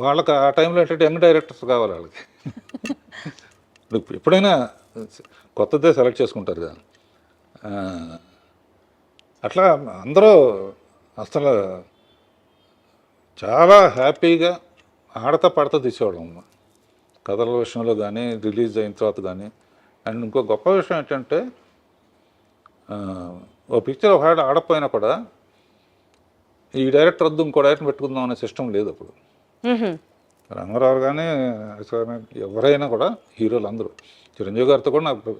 వాళ్ళకి ఆ టైంలో ఏంటంటే యంగ్ డైరెక్టర్స్ కావాలి వాళ్ళకి. ఎప్పుడైనా కొత్తదే సెలెక్ట్ చేసుకుంటారు కదా. అట్లా అందరూ అసలు చాలా హ్యాపీగా ఆడతా పాడతా తీసేవాళ్ళం కథల విషయంలో కానీ, రిలీజ్ అయిన తర్వాత కానీ. అండ్ ఇంకో గొప్ప విషయం ఏంటంటే ఓ పిక్చర్ ఒక ఆడపోయినా కూడా ఈ డైరెక్టర్ వద్దు ఇంకో డైరెక్టర్ పెట్టుకుందాం అనే సిస్టమ్ లేదు అప్పుడు. రామారావు కానీ ఎవరైనా కూడా హీరోలు అందరూ, చిరంజీవి గారితో కూడా నాకు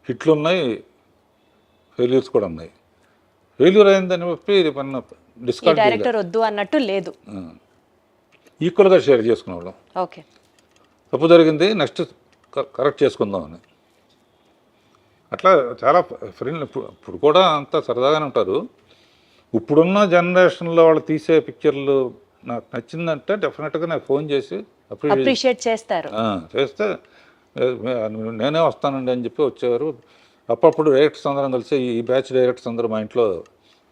హిట్లు ఉన్నాయి, ఫెయిల్యూర్స్ కూడా ఉన్నాయి. ఫెయిల్యూర్ అయిందని చెప్పి మన డిస్కౌంట్ డైరెక్టర్ వద్దు అన్నట్టు లేదు, ఈక్వల్గా షేర్ చేసుకునేవాళ్ళం. ఓకే, తప్పు జరిగింది నెక్స్ట్ కరెక్ట్ చేసుకుందామని. అట్లా చాలా ఫ్రెండ్. ఇప్పుడు కూడా అంతా సరదాగానే ఉంటారు. ఇప్పుడున్న జనరేషన్లో వాళ్ళు తీసే పిక్చర్లు నాకు నచ్చిందంటే డెఫినెట్గా నాకు ఫోన్ చేసి అప్రిషియేట్ చేస్తారు. చేస్తే నేనే వస్తానండి అని చెప్పి వచ్చేవారు. అప్పుడప్పుడు డైరెక్టర్స్ అందరం కలిసి ఈ బ్యాచ్ డైరెక్టర్స్ అందరూ మా ఇంట్లో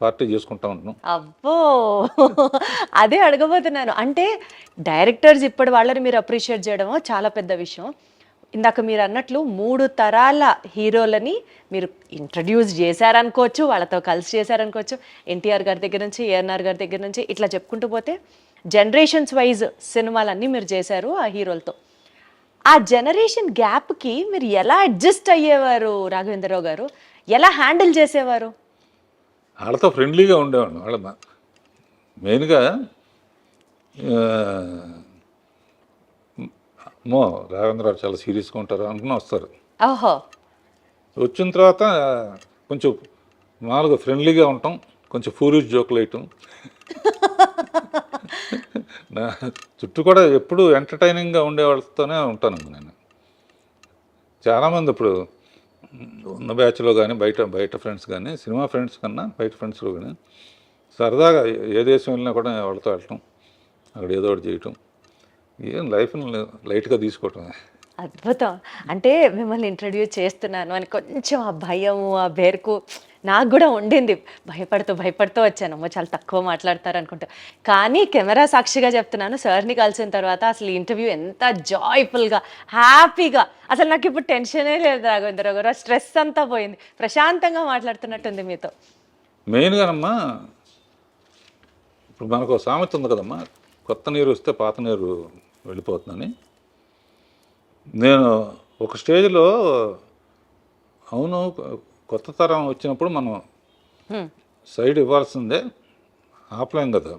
పార్టీ చేసుకుంటా ఉంటున్నాం. అబ్బో, అదే అడగబోతున్నాను. అంటే డైరెక్టర్స్ ఇప్పటి వాళ్ళని మీరు అప్రిషియేట్ చేయడమో చాలా పెద్ద విషయం. ఇందాక మీరు అన్నట్లు 3 తరాల హీరోలని మీరు ఇంట్రడ్యూస్ చేశారనుకోవచ్చు, వాళ్ళతో కలిసి చేశారనుకోవచ్చు. ఎన్టీఆర్ గారి దగ్గర నుంచి, ఏఎన్ఆర్ గారి దగ్గర నుంచి ఇట్లా చెప్పుకుంటూ పోతే జనరేషన్స్ వైజ్ సినిమాలన్నీ మీరు చేశారు ఆ హీరోలతో. ఆ జనరేషన్ గ్యాప్కి మీరు ఎలా అడ్జస్ట్ అయ్యేవారు రాఘవేంద్రరావు గారు? ఎలా హ్యాండిల్ చేసేవారు? వాళ్ళతో ఫ్రెండ్లీగా ఉండేవాడు. వాళ్ళ మెయిన్గా అమ్మో రాఘవేంద్ర గారు చాలా సీరియస్గా ఉంటారు అనుకుని వస్తారు. ఓహో! వచ్చిన తర్వాత కొంచెం మామూలుగా ఫ్రెండ్లీగా ఉంటాం, కొంచెం ఫూరిష్ జోకులు వేయటం. నా చుట్టూ కూడా ఎప్పుడు ఎంటర్టైనింగ్గా ఉండే వాళ్ళతోనే ఉంటాను నేను. చాలామంది ఇప్పుడు ఉన్న బ్యాచ్లో కానీ బయట బయట ఫ్రెండ్స్ కానీ సినిమా ఫ్రెండ్స్ కన్నా బయట ఫ్రెండ్స్లో కానీ సరదాగా ఏ దేశం వెళ్ళినా కూడా వాళ్ళతో వెళ్ళటం, అక్కడ ఏదో ఒకటి చేయటం, ఏం లైఫ్ని లైట్గా తీసుకోవటం. అద్భుతం. అంటే మిమ్మల్ని ఇంట్రడ్యూస్ చేస్తున్నాను అని కొంచెం ఆ భయము, ఆ బెరుకు నాకు గూడా ఉండింది. భయపడుతూ వచ్చాను. అమ్మో! చాలా తక్కువ మాట్లాడతారనుకుంటా. కానీ కెమెరా సాక్షిగా చెప్తున్నాను, సార్‌ని కలిసిన తర్వాత అసలు ఈ ఇంటర్వ్యూ ఎంత జాయ్‌ఫుల్‌గా, హ్యాపీగా, అసలు నాకిప్పుడు టెన్షనే లేదు రాఘవేంద్రరావు గారు. ఆ స్ట్రెస్ అంతా పోయింది. ప్రశాంతంగా మాట్లాడుతున్నట్టుంది మీతో. మెయిన్గానమ్మా ఇప్పుడు మనకు ఒక సామెత ఉంది కదమ్మా, కొత్త నీరు వస్తే పాత నీరు వెళ్ళిపోతుందని. నేను ఒక స్టేజ్లో అవును కొత్త తరం వచ్చినప్పుడు మనం హ్మ్. సైడ్ ఇవ్వాల్సిందే, ఆపలేం కదా,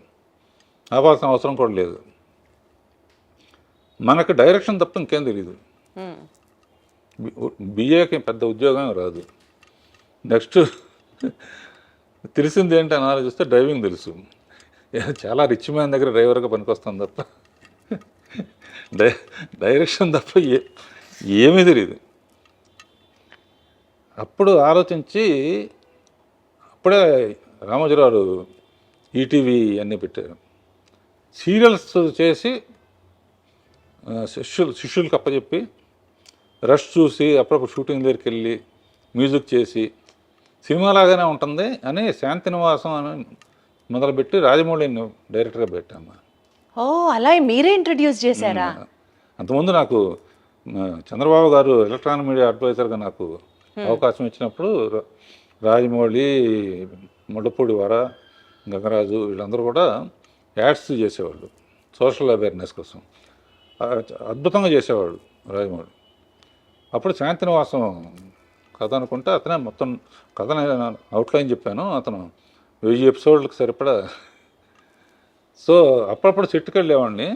ఆపాల్సిన అవసరం కూడా లేదు. మనకు డైరెక్షన్ తప్ప ఇంకేం తెలియదు. హ్మ్. బిఏకి పెద్ద ఉద్యోగం రాదు. నెక్స్ట్ తెలిసింది ఏంటి అని ఆలోచిస్తే డ్రైవింగ్ తెలుసు. చాలా రిచ్ మ్యాన్ దగ్గర డ్రైవర్గా పనికొస్తాం తప్ప డైరెక్షన్ తప్ప ఏమీ తెలియదు. అప్పుడు ఆలోచించి అప్పుడే రామోజీరావు ఈటీవీ అన్నీ పెట్టారు. సీరియల్స్ చేసి శిష్యులకు అప్పచెప్పి రష్ చూసి అప్పుడప్పుడు షూటింగ్ దగ్గరికి వెళ్ళి మ్యూజిక్ చేసి సినిమాలాగానే ఉంటుంది అని శాంతినివాసం అని మొదలుపెట్టి రాజమౌళిని డైరెక్టర్గా పెట్టాము. ఓహ్! అలా మీరే ఇంట్రడ్యూస్ చేశారా? అంతకుముందు నాకు చంద్రబాబు గారు ఎలక్ట్రానిక్ మీడియా అడ్వైజర్గా నాకు అవకాశం ఇచ్చినప్పుడు రాజమౌళి, ముళ్ళపూడి వర, గంగరాజు వీళ్ళందరూ కూడా యాడ్స్ చేసేవాళ్ళు సోషల్ అవేర్నెస్ కోసం. అద్భుతంగా చేసేవాడు రాజమౌళి. అప్పుడు శాంతినివాసం కథ అనుకుంటే అతనే మొత్తం కథని అవుట్లైన్ చెప్పాను, అతను 1000 ఎపిసోడ్లకు సరిపడా. సో అప్పుడప్పుడు సెట్కి వెళ్ళేవాడిని.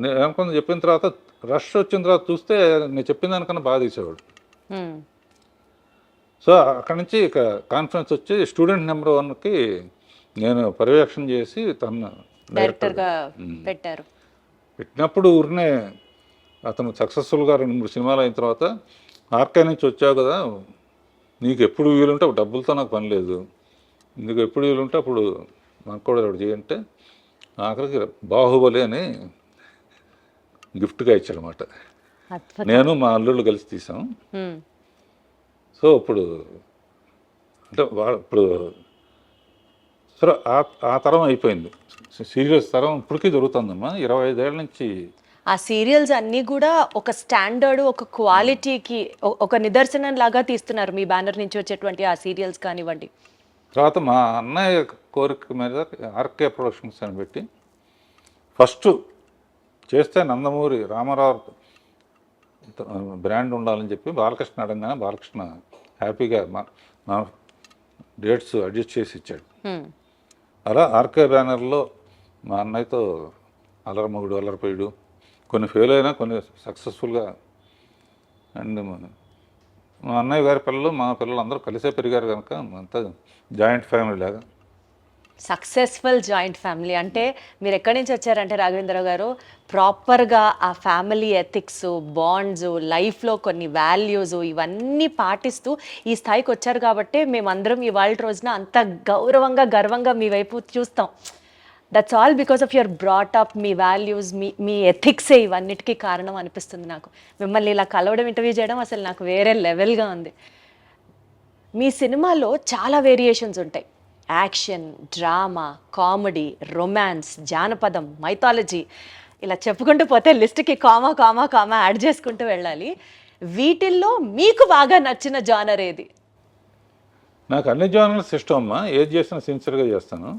నేను అనుకున్న చెప్పిన తర్వాత రష్ వచ్చిన తర్వాత చూస్తే నేను చెప్పిన దానికన్నా బాగా తీసేవాడు. హ్మ్. సో అక్కడి నుంచి ఇక కాన్ఫరెన్స్ వచ్చి స్టూడెంట్ నెంబర్ 1కి నేను పర్యవేక్షణ చేసి తను డైరెక్టర్‌గా పెట్టారు. పెట్టినప్పుడు ఊరినే అతను సక్సెస్ఫుల్గా 2-3 సినిమాలు అయిన తర్వాత ఆర్కే నుంచి వచ్చావు కదా, నీకు ఎప్పుడు వీలుంటే డబ్బులతో నాకు పని లేదు, నీకు ఎప్పుడు వీలుంటే అప్పుడు నాకు కూడా ఒకటి చేయంటే ఆఖరికి బాహుబలి అని గిఫ్ట్గా ఇచ్చాడనమాట. అద్భుతం. నేను మా అల్లుళ్ళు కలిసి తీసాం. హ్మ్. సో ఇప్పుడు అంటే ఇప్పుడు సరే ఆ తరం అయిపోయింది. సీరియస్ తరం ఇప్పటికీ జరుగుతుందమ్మా. 25 ఏళ్ళ నుంచి ఆ సీరియల్స్ అన్నీ గూడా ఒక స్టాండర్డ్, ఒక క్వాలిటీకి ఒక నిదర్శనం లాగా తీస్తున్నారు మీ బ్యానర్ నుంచి వచ్చేటువంటి ఆ సీరియల్స్ కానివ్వండి. తర్వాత మా అన్నయ్య కోరిక మీద ఆర్కే ప్రొడక్షన్స్ అని పెట్టి ఫస్ట్ చేస్తే నందమూరి రామారావు బ్రాండ్ ఉండాలని చెప్పి బాలకృష్ణ అడగానే బాలకృష్ణ హ్యాపీగా మా డేట్స్ అడ్జస్ట్ చేసి ఇచ్చాడు. హ్మ్. అలా ఆర్కే బ్యానర్లో మా అన్నయ్యతో అల్లరమొగుడు, అల్లరిపోయుడు కొన్ని ఫెయిల్ అయినా కొన్ని సక్సెస్ఫుల్గా. అండ్ మా అన్నయ్య గారి పిల్లలు మా పిల్లలు అందరూ కలిసే పెరిగారు కనుక అంతా జాయింట్ ఫ్యామిలీ లాగా. సక్సెస్ఫుల్ జాయింట్ ఫ్యామిలీ అంటే మీరు ఎక్కడి నుంచి వచ్చారంటే రాఘవేంద్రరావు గారు, ప్రాపర్గా ఆ ఫ్యామిలీ ఎథిక్స్, బాండ్స్, లైఫ్లో కొన్ని వాల్యూస్ ఇవన్నీ పాటిస్తూ ఈ స్థాయికి వచ్చారు కాబట్టి మేమందరం ఇవాళ రోజున అంత గౌరవంగా, గర్వంగా మీ వైపు చూస్తాం. That's all because of your brought up, మీ వాల్యూస్, మీ ఎథిక్సే ఇవన్నిటికీ కారణం అనిపిస్తుంది నాకు. మిమ్మల్ని ఇలా కలవడం, ఇంటర్వ్యూ చేయడం అసలు నాకు వేరే లెవెల్గా ఉంది. మీ సినిమాలో చాలా వేరియేషన్స్ ఉంటాయి. యాక్షన్, డ్రామా, కామెడీ, రొమాన్స్, జానపదం, మైథాలజీ, ఇలా చెప్పుకుంటూ పోతే లిస్ట్కి కామా కామా కామా యాడ్ చేసుకుంటూ వెళ్ళాలి. వీటిల్లో మీకు బాగా నచ్చిన జానర్ ఏది? నాకు అన్ని జానర్స్ ఇష్టం అమ్మా, ఏది చేసినా సిన్సియర్గా చేస్తాను.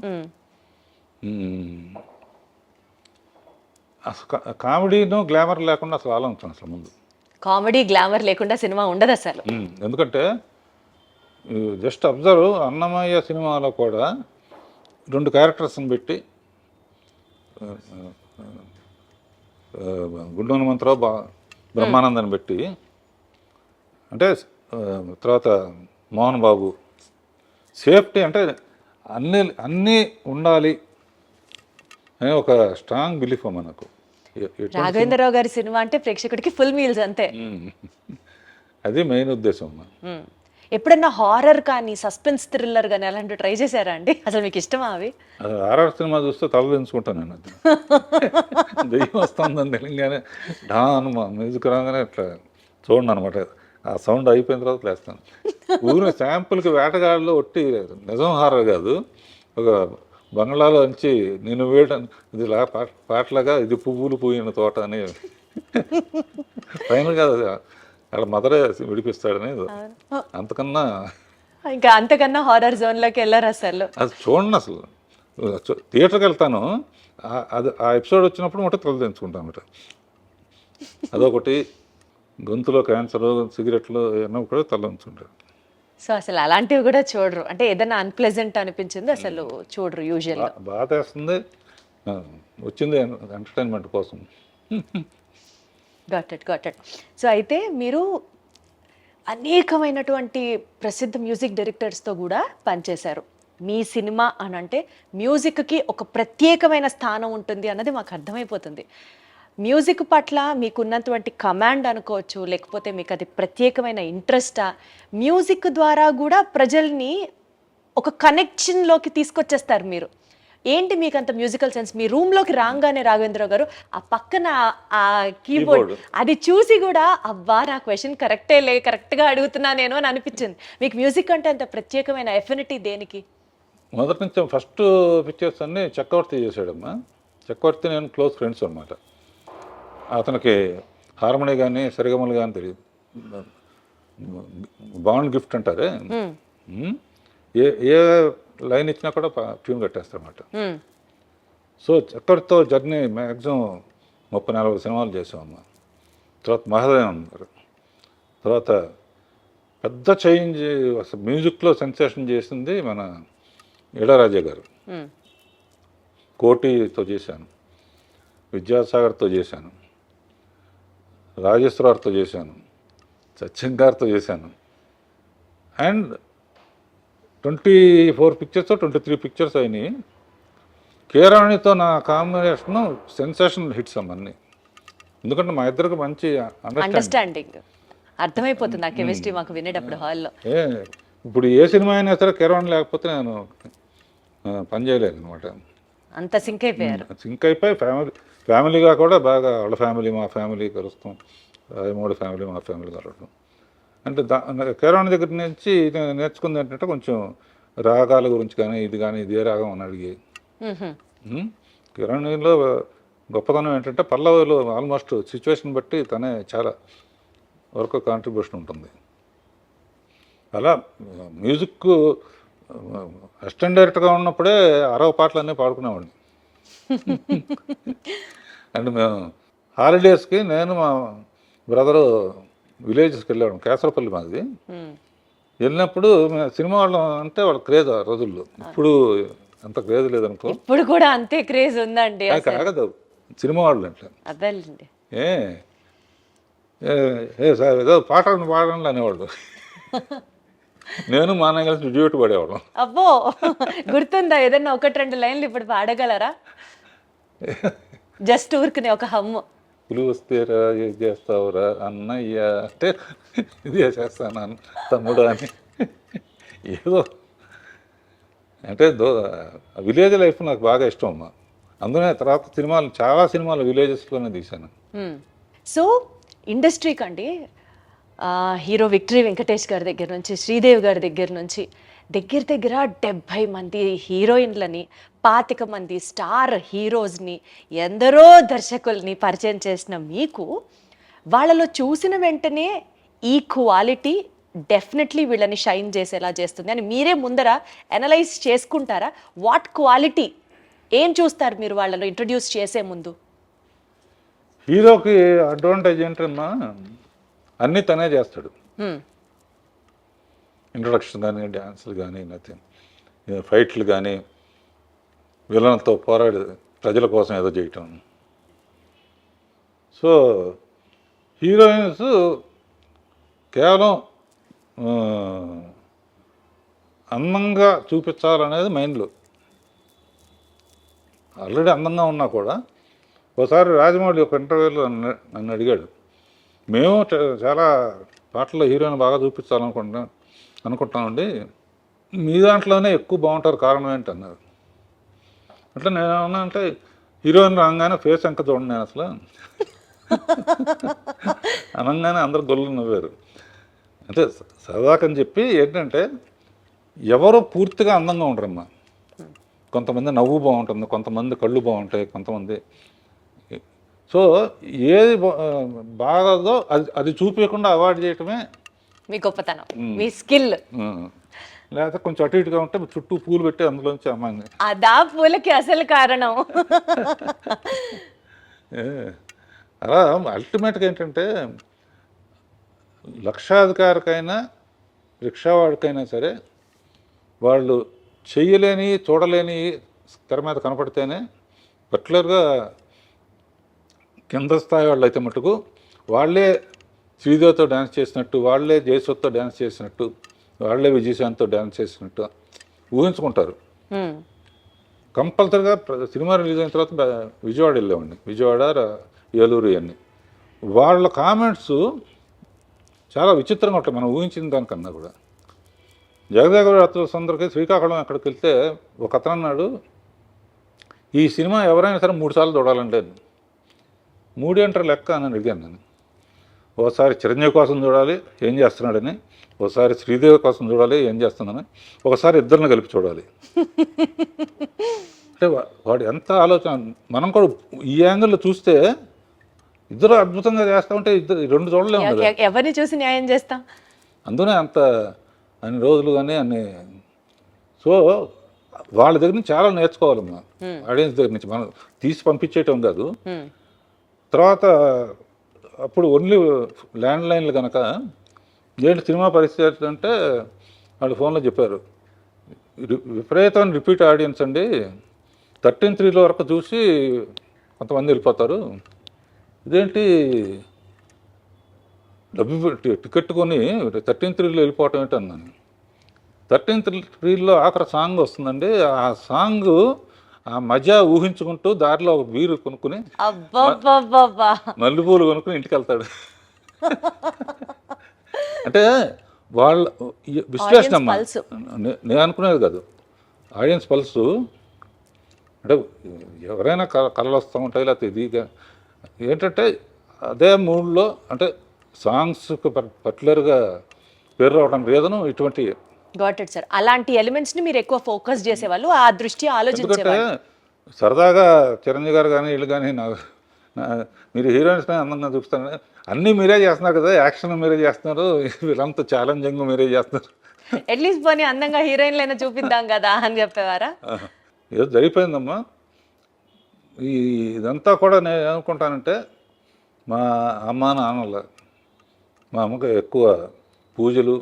అసలు కామెడీను గ్లామర్ లేకుండా అసలు ఆలోచన అసలు ముందు. కామెడీ, గ్లామర్ లేకుండా సినిమా ఉండదు అసలు. ఎందుకంటే జస్ట్ అబ్జర్వ్, అన్నమయ్య సినిమాలో కూడా 2 క్యారెక్టర్స్ని పెట్టి గుండు హనుమంతరావు బ్రహ్మానందాన్ని పెట్టి, అంటే తర్వాత మోహన్ బాబు, సేఫ్టీ అంటే అన్నీ ఉండాలి అనే ఒక స్ట్రాంగ్ బిలీఫ్ మనకు. రాఘవేంద్రరావు గారి సినిమా అంటే ప్రేక్షకుడికి ఫుల్ మీల్స్ అంతే. అది మెయిన్ ఉద్దేశం అమ్మా. ఎప్పుడన్నా హారర్ కానీ సస్పెన్స్ థ్రిల్లర్ కానీ అలాంటివి ట్రై చేశారా అండి? అసలు మీకు ఇష్టమా అవి? ఆర్ఆర్ సినిమా చూస్తే తల దించుకుంటాను నేను. అది దెయ్యం వస్తుందని తెలియగానే డాన్ మ్యూజిక్ రాగానే ఇట్లా చూడండి అనమాట. ఆ సౌండ్ అయిపోయిన తర్వాత లేస్తాను. ఊరిని శాంపుల్కి వేటగాడిలో ఒట్టి నిజం హారర్ కాదు, ఒక బంగ్లాలో నుంచి నేను వేయడం ఇది పాటలాగా ఇది పువ్వులు పూయిన తోట అని ఫైనల్ కాదు, అక్కడ మదరే విడిపిస్తాడని. అంతకన్నా ఇంకా అంతకన్నా హారర్ జోన్లోకి వెళ్ళారు అసలు. అది చూడండి, అసలు థియేటర్కి వెళ్తాను, అది ఆ ఎపిసోడ్ వచ్చినప్పుడు మొట్ట తల తెంచుకుంటాను అన్నమాట. అదొకటి. గొంతులో క్యాన్సర్, సిగరెట్లు ఏమన్నా కూడా తల ఉంచుంటారు. సో అసలు అలాంటివి కూడా చూడరు, అంటే ఏదైనా అన్ప్లెజెంట్ అనిపించింది అసలు చూడరు యూజువల్గా? బాధ వేస్తుంది, వచ్చింది ఎంటర్టైన్మెంట్ కోసం. Got it. సో అయితే మీరు అనేకమైనటువంటి ప్రసిద్ధ మ్యూజిక్ డైరెక్టర్స్తో కూడా పనిచేశారు. మీ సినిమా అని అంటే మ్యూజిక్కి ఒక ప్రత్యేకమైన స్థానం ఉంటుంది అన్నది మాకు అర్థమైపోతుంది. మ్యూజిక్ పట్ల మీకున్నటువంటి కమాండ్ అనుకోవచ్చు, లేకపోతే మీకు అది ప్రత్యేకమైన ఇంట్రెస్టా? మ్యూజిక్ ద్వారా కూడా ప్రజల్ని ఒక కనెక్షన్లోకి తీసుకొచ్చేస్తారు మీరు. ఏంటి మీకు అంత మ్యూజికల్ సెన్స్? మీ రూమ్లోకి రాగానే రాఘవేంద్రరావు గారు ఆ పక్కన ఆ కీబోర్డ్ అది చూసి కూడా అబ్బా నా క్వశ్చన్ కరెక్ట్గా అడుగుతున్నా నేను అని అనిపించింది. మీకు మ్యూజిక్ అంటే అంత ప్రత్యేకమైన ఎఫినిటీ దేనికి? మొదటి నుంచి ఫస్ట్ పిక్చర్స్ అన్నీ చక్రవర్తి చేశాడమ్మా. చక్రవర్తి నేను క్లోజ్ ఫ్రెండ్స్ అనమాట. అతనికి హార్మోనీ కానీ సరిగమలు కానీ తెలియదు. బాండ్ గిఫ్ట్ అంటారే, ఏ లైన్ ఇచ్చినా కూడా ట్యూన్ కట్టేస్తారన్నమాట. సో చక్రవర్తితో జర్నీ మ్యాక్సిమం 30-40 సినిమాలు చేసామమ్మా. తర్వాత మహాదేవన్ గారు, తర్వాత పెద్ద చేంజ్ అసలు మ్యూజిక్లో సెన్సేషన్ చేసింది మన ఇళయరాజా గారు. కోటితో చేశాను, విద్యాసాగర్తో చేశాను, రాజేశ్వరరావుతో చేశాను, సత్యం గారితో చేశాను. అండ్ 24 పిక్చర్స్ 23 పిక్చర్స్ అయినాయి. కీరవాణితో నా కాంబినేషన్ సెన్సేషనల్ హిట్స్ అన్నీ. ఎందుకంటే మా ఇద్దరికి మంచి అండర్స్టాండింగ్ అర్థమైపోతుంది ఆ కెమిస్ట్రీ మాకు వినేటప్పుడు హాల్లో. ఇప్పుడు ఏ సినిమా అయినా సరే కీరవాణి లేకపోతే నేను పని చేయలేదు అనమాట. అంత సింక్ అయిపోయారు. సింక్ అయిపోయి ఫ్యామిలీగా కూడా బాగా వాళ్ళ ఫ్యామిలీ మా ఫ్యామిలీ కలుస్తాం, మూడు ఫ్యామిలీ మా ఫ్యామిలీ కలవడం. అంటే కీరవాణి దగ్గర నుంచి నేర్చుకుంది ఏంటంటే కొంచెం రాగాల గురించి కానీ ఇది ఏ రాగం అని అడిగి. కీరవాణిలో గొప్పతనం ఏంటంటే పల్లవిలో ఆల్మోస్ట్ సిచ్యువేషన్ బట్టి తనే చాలా వరకు కాంట్రిబ్యూషన్ ఉంటుంది. అలా మ్యూజిక్ అసిస్టెంట్ డైరెక్టర్గా ఉన్నప్పుడే 60 పాటలన్నీ పాడుకునేవాడిని. అండ్ మేము హాలిడేస్కి నేను మా బ్రదరు విలేజెస్కి వెళ్ళేవాడు. కేసరపల్లి మాది. వెళ్ళినప్పుడు సినిమా వాళ్ళం అంటే వాళ్ళ క్రేజ్ ఆ రోజుల్లో. ఇప్పుడు అంత క్రేజ్ లేదనుకో. ఇప్పుడు కూడా అంతే క్రేజ్ ఉందండి. కాగదు సినిమా వాళ్ళు అంటే అదేండి సార్ ఏదో పాడండి అనేవాళ్ళు. నేను మా అన్నయ్య కలిసి డ్యూట్ పడేవాళ్ళం. అబ్బో గుర్తుందా? ఏదన్నా 1-2 లైన్లు ఇప్పుడు పాడగలరా? జస్ట్ ఊరుకునే ఒక హమ్ము. పులి వస్తేరా ఏం చేస్తావురా అన్నయ్య అంటే ఇది చేస్తాను తమ్ముడు అని. ఏదో అంటే విలేజ్ లైఫ్ నాకు బాగా ఇష్టం అమ్మా. అందుకనే తర్వాత చాలా సినిమాలు విలేజెస్లోనే తీశాను. సో ఇండస్ట్రీకి అండి హీరో విక్టరీ వెంకటేష్ గారి దగ్గర నుంచి, శ్రీదేవి గారి దగ్గర నుంచి దగ్గర 70 మంది హీరోయిన్లని, 25 మంది స్టార్ హీరోస్ని, ఎందరో దర్శకుల్ని పరిచయం చేసిన మీకు వాళ్ళలో చూసిన వెంటనే ఈ క్వాలిటీ డెఫినెట్లీ వీళ్ళని షైన్ చేసేలా చేస్తుంది అని మీరే ముందర అనలైజ్ చేసుకుంటారా? వాట్ క్వాలిటీ ఏం చూస్తారు మీరు వాళ్ళలో ఇంట్రడ్యూస్ చేసే ముందు? హీరోకి అడ్వాంటేజ్ ఏంటన్నా అన్నీ తనే చేస్తాడు. ఇంట్రొడక్షన్ కానీ, డ్యాన్సులు కానీ, నథింగ్, ఫైట్లు కానీ, విలన్తో పోరాడి ప్రజల కోసం ఏదో చేయటం, సో హీరోయిన్స్ కేవలం ఆ, అందంగా చూపించాలనేది మైండ్లో. ఆల్రెడీ అందంగా ఉన్నా కూడా ఒకసారి రాజమౌళి ఒక ఇంటర్వ్యూలో నన్ను అడిగాడు, మేము చాలా పాటల్లో హీరోయిన్ బాగా అనుకుంటామండి, మీ దాంట్లోనే ఎక్కువ బాగుంటారు, కారణం ఏంటి అన్నారు. అంటే నేను ఏమన్నా అంటే హీరోయిన్ రాగానే ఫేస్ ఎంక చూడండి నేను అసలు అనగానే అందరు గొల్లు నవ్వారు. అంటే సరదాకని చెప్పి ఏంటంటే ఎవరు పూర్తిగా అందంగా ఉండరమ్మా. కొంతమంది నవ్వు బాగుంటుంది, కొంతమంది కళ్ళు బాగుంటాయి, కొంతమంది. సో ఏది బాగదో అది చూపించకుండా అవాయిడ్ చేయటమే మీ గొప్పతనం, మీ స్కిల్. లేకపోతే కొంచెం అటు ఇటుగా ఉంటే చుట్టూ పూలు పెట్టి అందులోంచి అమ్మాయిని అదా పూలకి అసలు కారణం. అలా అల్టిమేట్గా ఏంటంటే లక్షాధికారికైనా రిక్షావాడికైనా సరే వాళ్ళు చెయ్యలేని చూడలేని తెర మీద కనపడితేనే, పర్టికులర్గా కింద స్థాయి వాళ్ళు అయితే మటుకు వాళ్ళే శ్రీదేవితో డ్యాన్స్ చేసినట్టు, వాళ్ళే జయసుతో డ్యాన్స్ చేసినట్టు, వాళ్ళే విజయశాంతితో డ్యాన్స్ చేసినట్టు ఊహించుకుంటారు. కంపల్సరిగా సినిమా రిలీజ్ అయిన తర్వాత విజయవాడ వెళ్ళామండి, విజయవాడ ఏలూరు అన్నీ. వాళ్ళ కామెంట్స్ చాలా విచిత్రంగా ఉంటాయి మనం ఊహించిన దానికన్నా కూడా. జగదేక సుందరికి శ్రీకాకుళం అక్కడికి వెళ్తే ఒక అతను అన్నాడు, ఈ సినిమా ఎవరైనా సరే 3 సార్లు చూడాలంటే. 3 ఏంటారు లెక్క అని అడిగాను నేను. ఒకసారి చిరంజీవి కోసం చూడాలి ఏం చేస్తున్నాడని, ఒకసారి శ్రీదేవి కోసం చూడాలి ఏం చేస్తుందని, ఒకసారి ఇద్దరిని కలిపి చూడాలి. అంటే వాడు ఎంత ఆలోచన. మనం కూడా ఈ యాంగిల్లో చూస్తే ఇద్దరు అద్భుతంగా చేస్తూ ఉంటే ఇద్దరు 2 చూడలేము కదా, ఎవరిని చూసి న్యాయం చేస్తాం. అందునే అంత అన్ని రోజులు కానీ అన్ని. సో వాళ్ళ దగ్గర నుంచి చాలా నేర్చుకోవాలమ్మా, ఆడియన్స్ దగ్గర నుంచి. మనం తీసి పంపించేయటం కాదు. తర్వాత అప్పుడు ఓన్లీ ల్యాండ్ లైన్లు కనుక ఏంటి సినిమా పరిస్థితి అంటే వాళ్ళు ఫోన్లో చెప్పారు, విపరీతమైన రిపీట్ ఆడియన్స్ అండి, 13:3 వరకు చూసి కొంతమంది వెళ్ళిపోతారు, ఇదేంటి డబ్బు టికెట్ కొని 13:3 వెళ్ళిపోవటం ఏంటి అన్నాను. 13:3 ఆఖరి సాంగ్ వస్తుందండి, ఆ సాంగ్ ఆ మజా ఊహించుకుంటూ దారిలో ఒక బీరు కొనుక్కుని మల్లెపూలు కొనుక్కుని ఇంటికి వెళ్తాడు. అంటే వాళ్ళ విశ్లేషణ అమ్మా, నేను అనుకునేది కాదు, ఆడియన్స్ పల్సు. అంటే ఎవరైనా కళలు వస్తూ ఉంటాయి, లేకపోతే ఇదిగా ఏంటంటే అదే మూడ్లో అంటే సాంగ్స్కి పర్టికులర్గా పేరు రావడానికి రీజను ఇటువంటి. Got it sir. అలాంటి ఎలిమెంట్స్ని మీరు ఎక్కువ ఫోకస్ చేసేవాళ్ళు, ఆ దృష్టి ఆలోచించేవాళ్ళు. ఎందుకంటే సరదాగా చిరంజీవి గారు కానీ వీళ్ళు కానీ మీరు హీరోయిన్స్ అందంగా చూపిస్తారు, అన్నీ మీరే చేస్తున్నారు కదా, యాక్షన్ మీరే చేస్తున్నారు, వీళ్ళంతా ఛాలెంజింగ్ మీరే చేస్తున్నారు, అట్లీస్ట్ పోనీ అందంగా హీరోయిన్లైనా చూపిద్దాం కదా అని చెప్పేవారా? ఏదో జరిగిపోయిందమ్మా. ఇదంతా కూడా నేను ఏమనుకుంటానంటే మా అమ్మ నాన్నల, మా అమ్మకి ఎక్కువ పూజలు,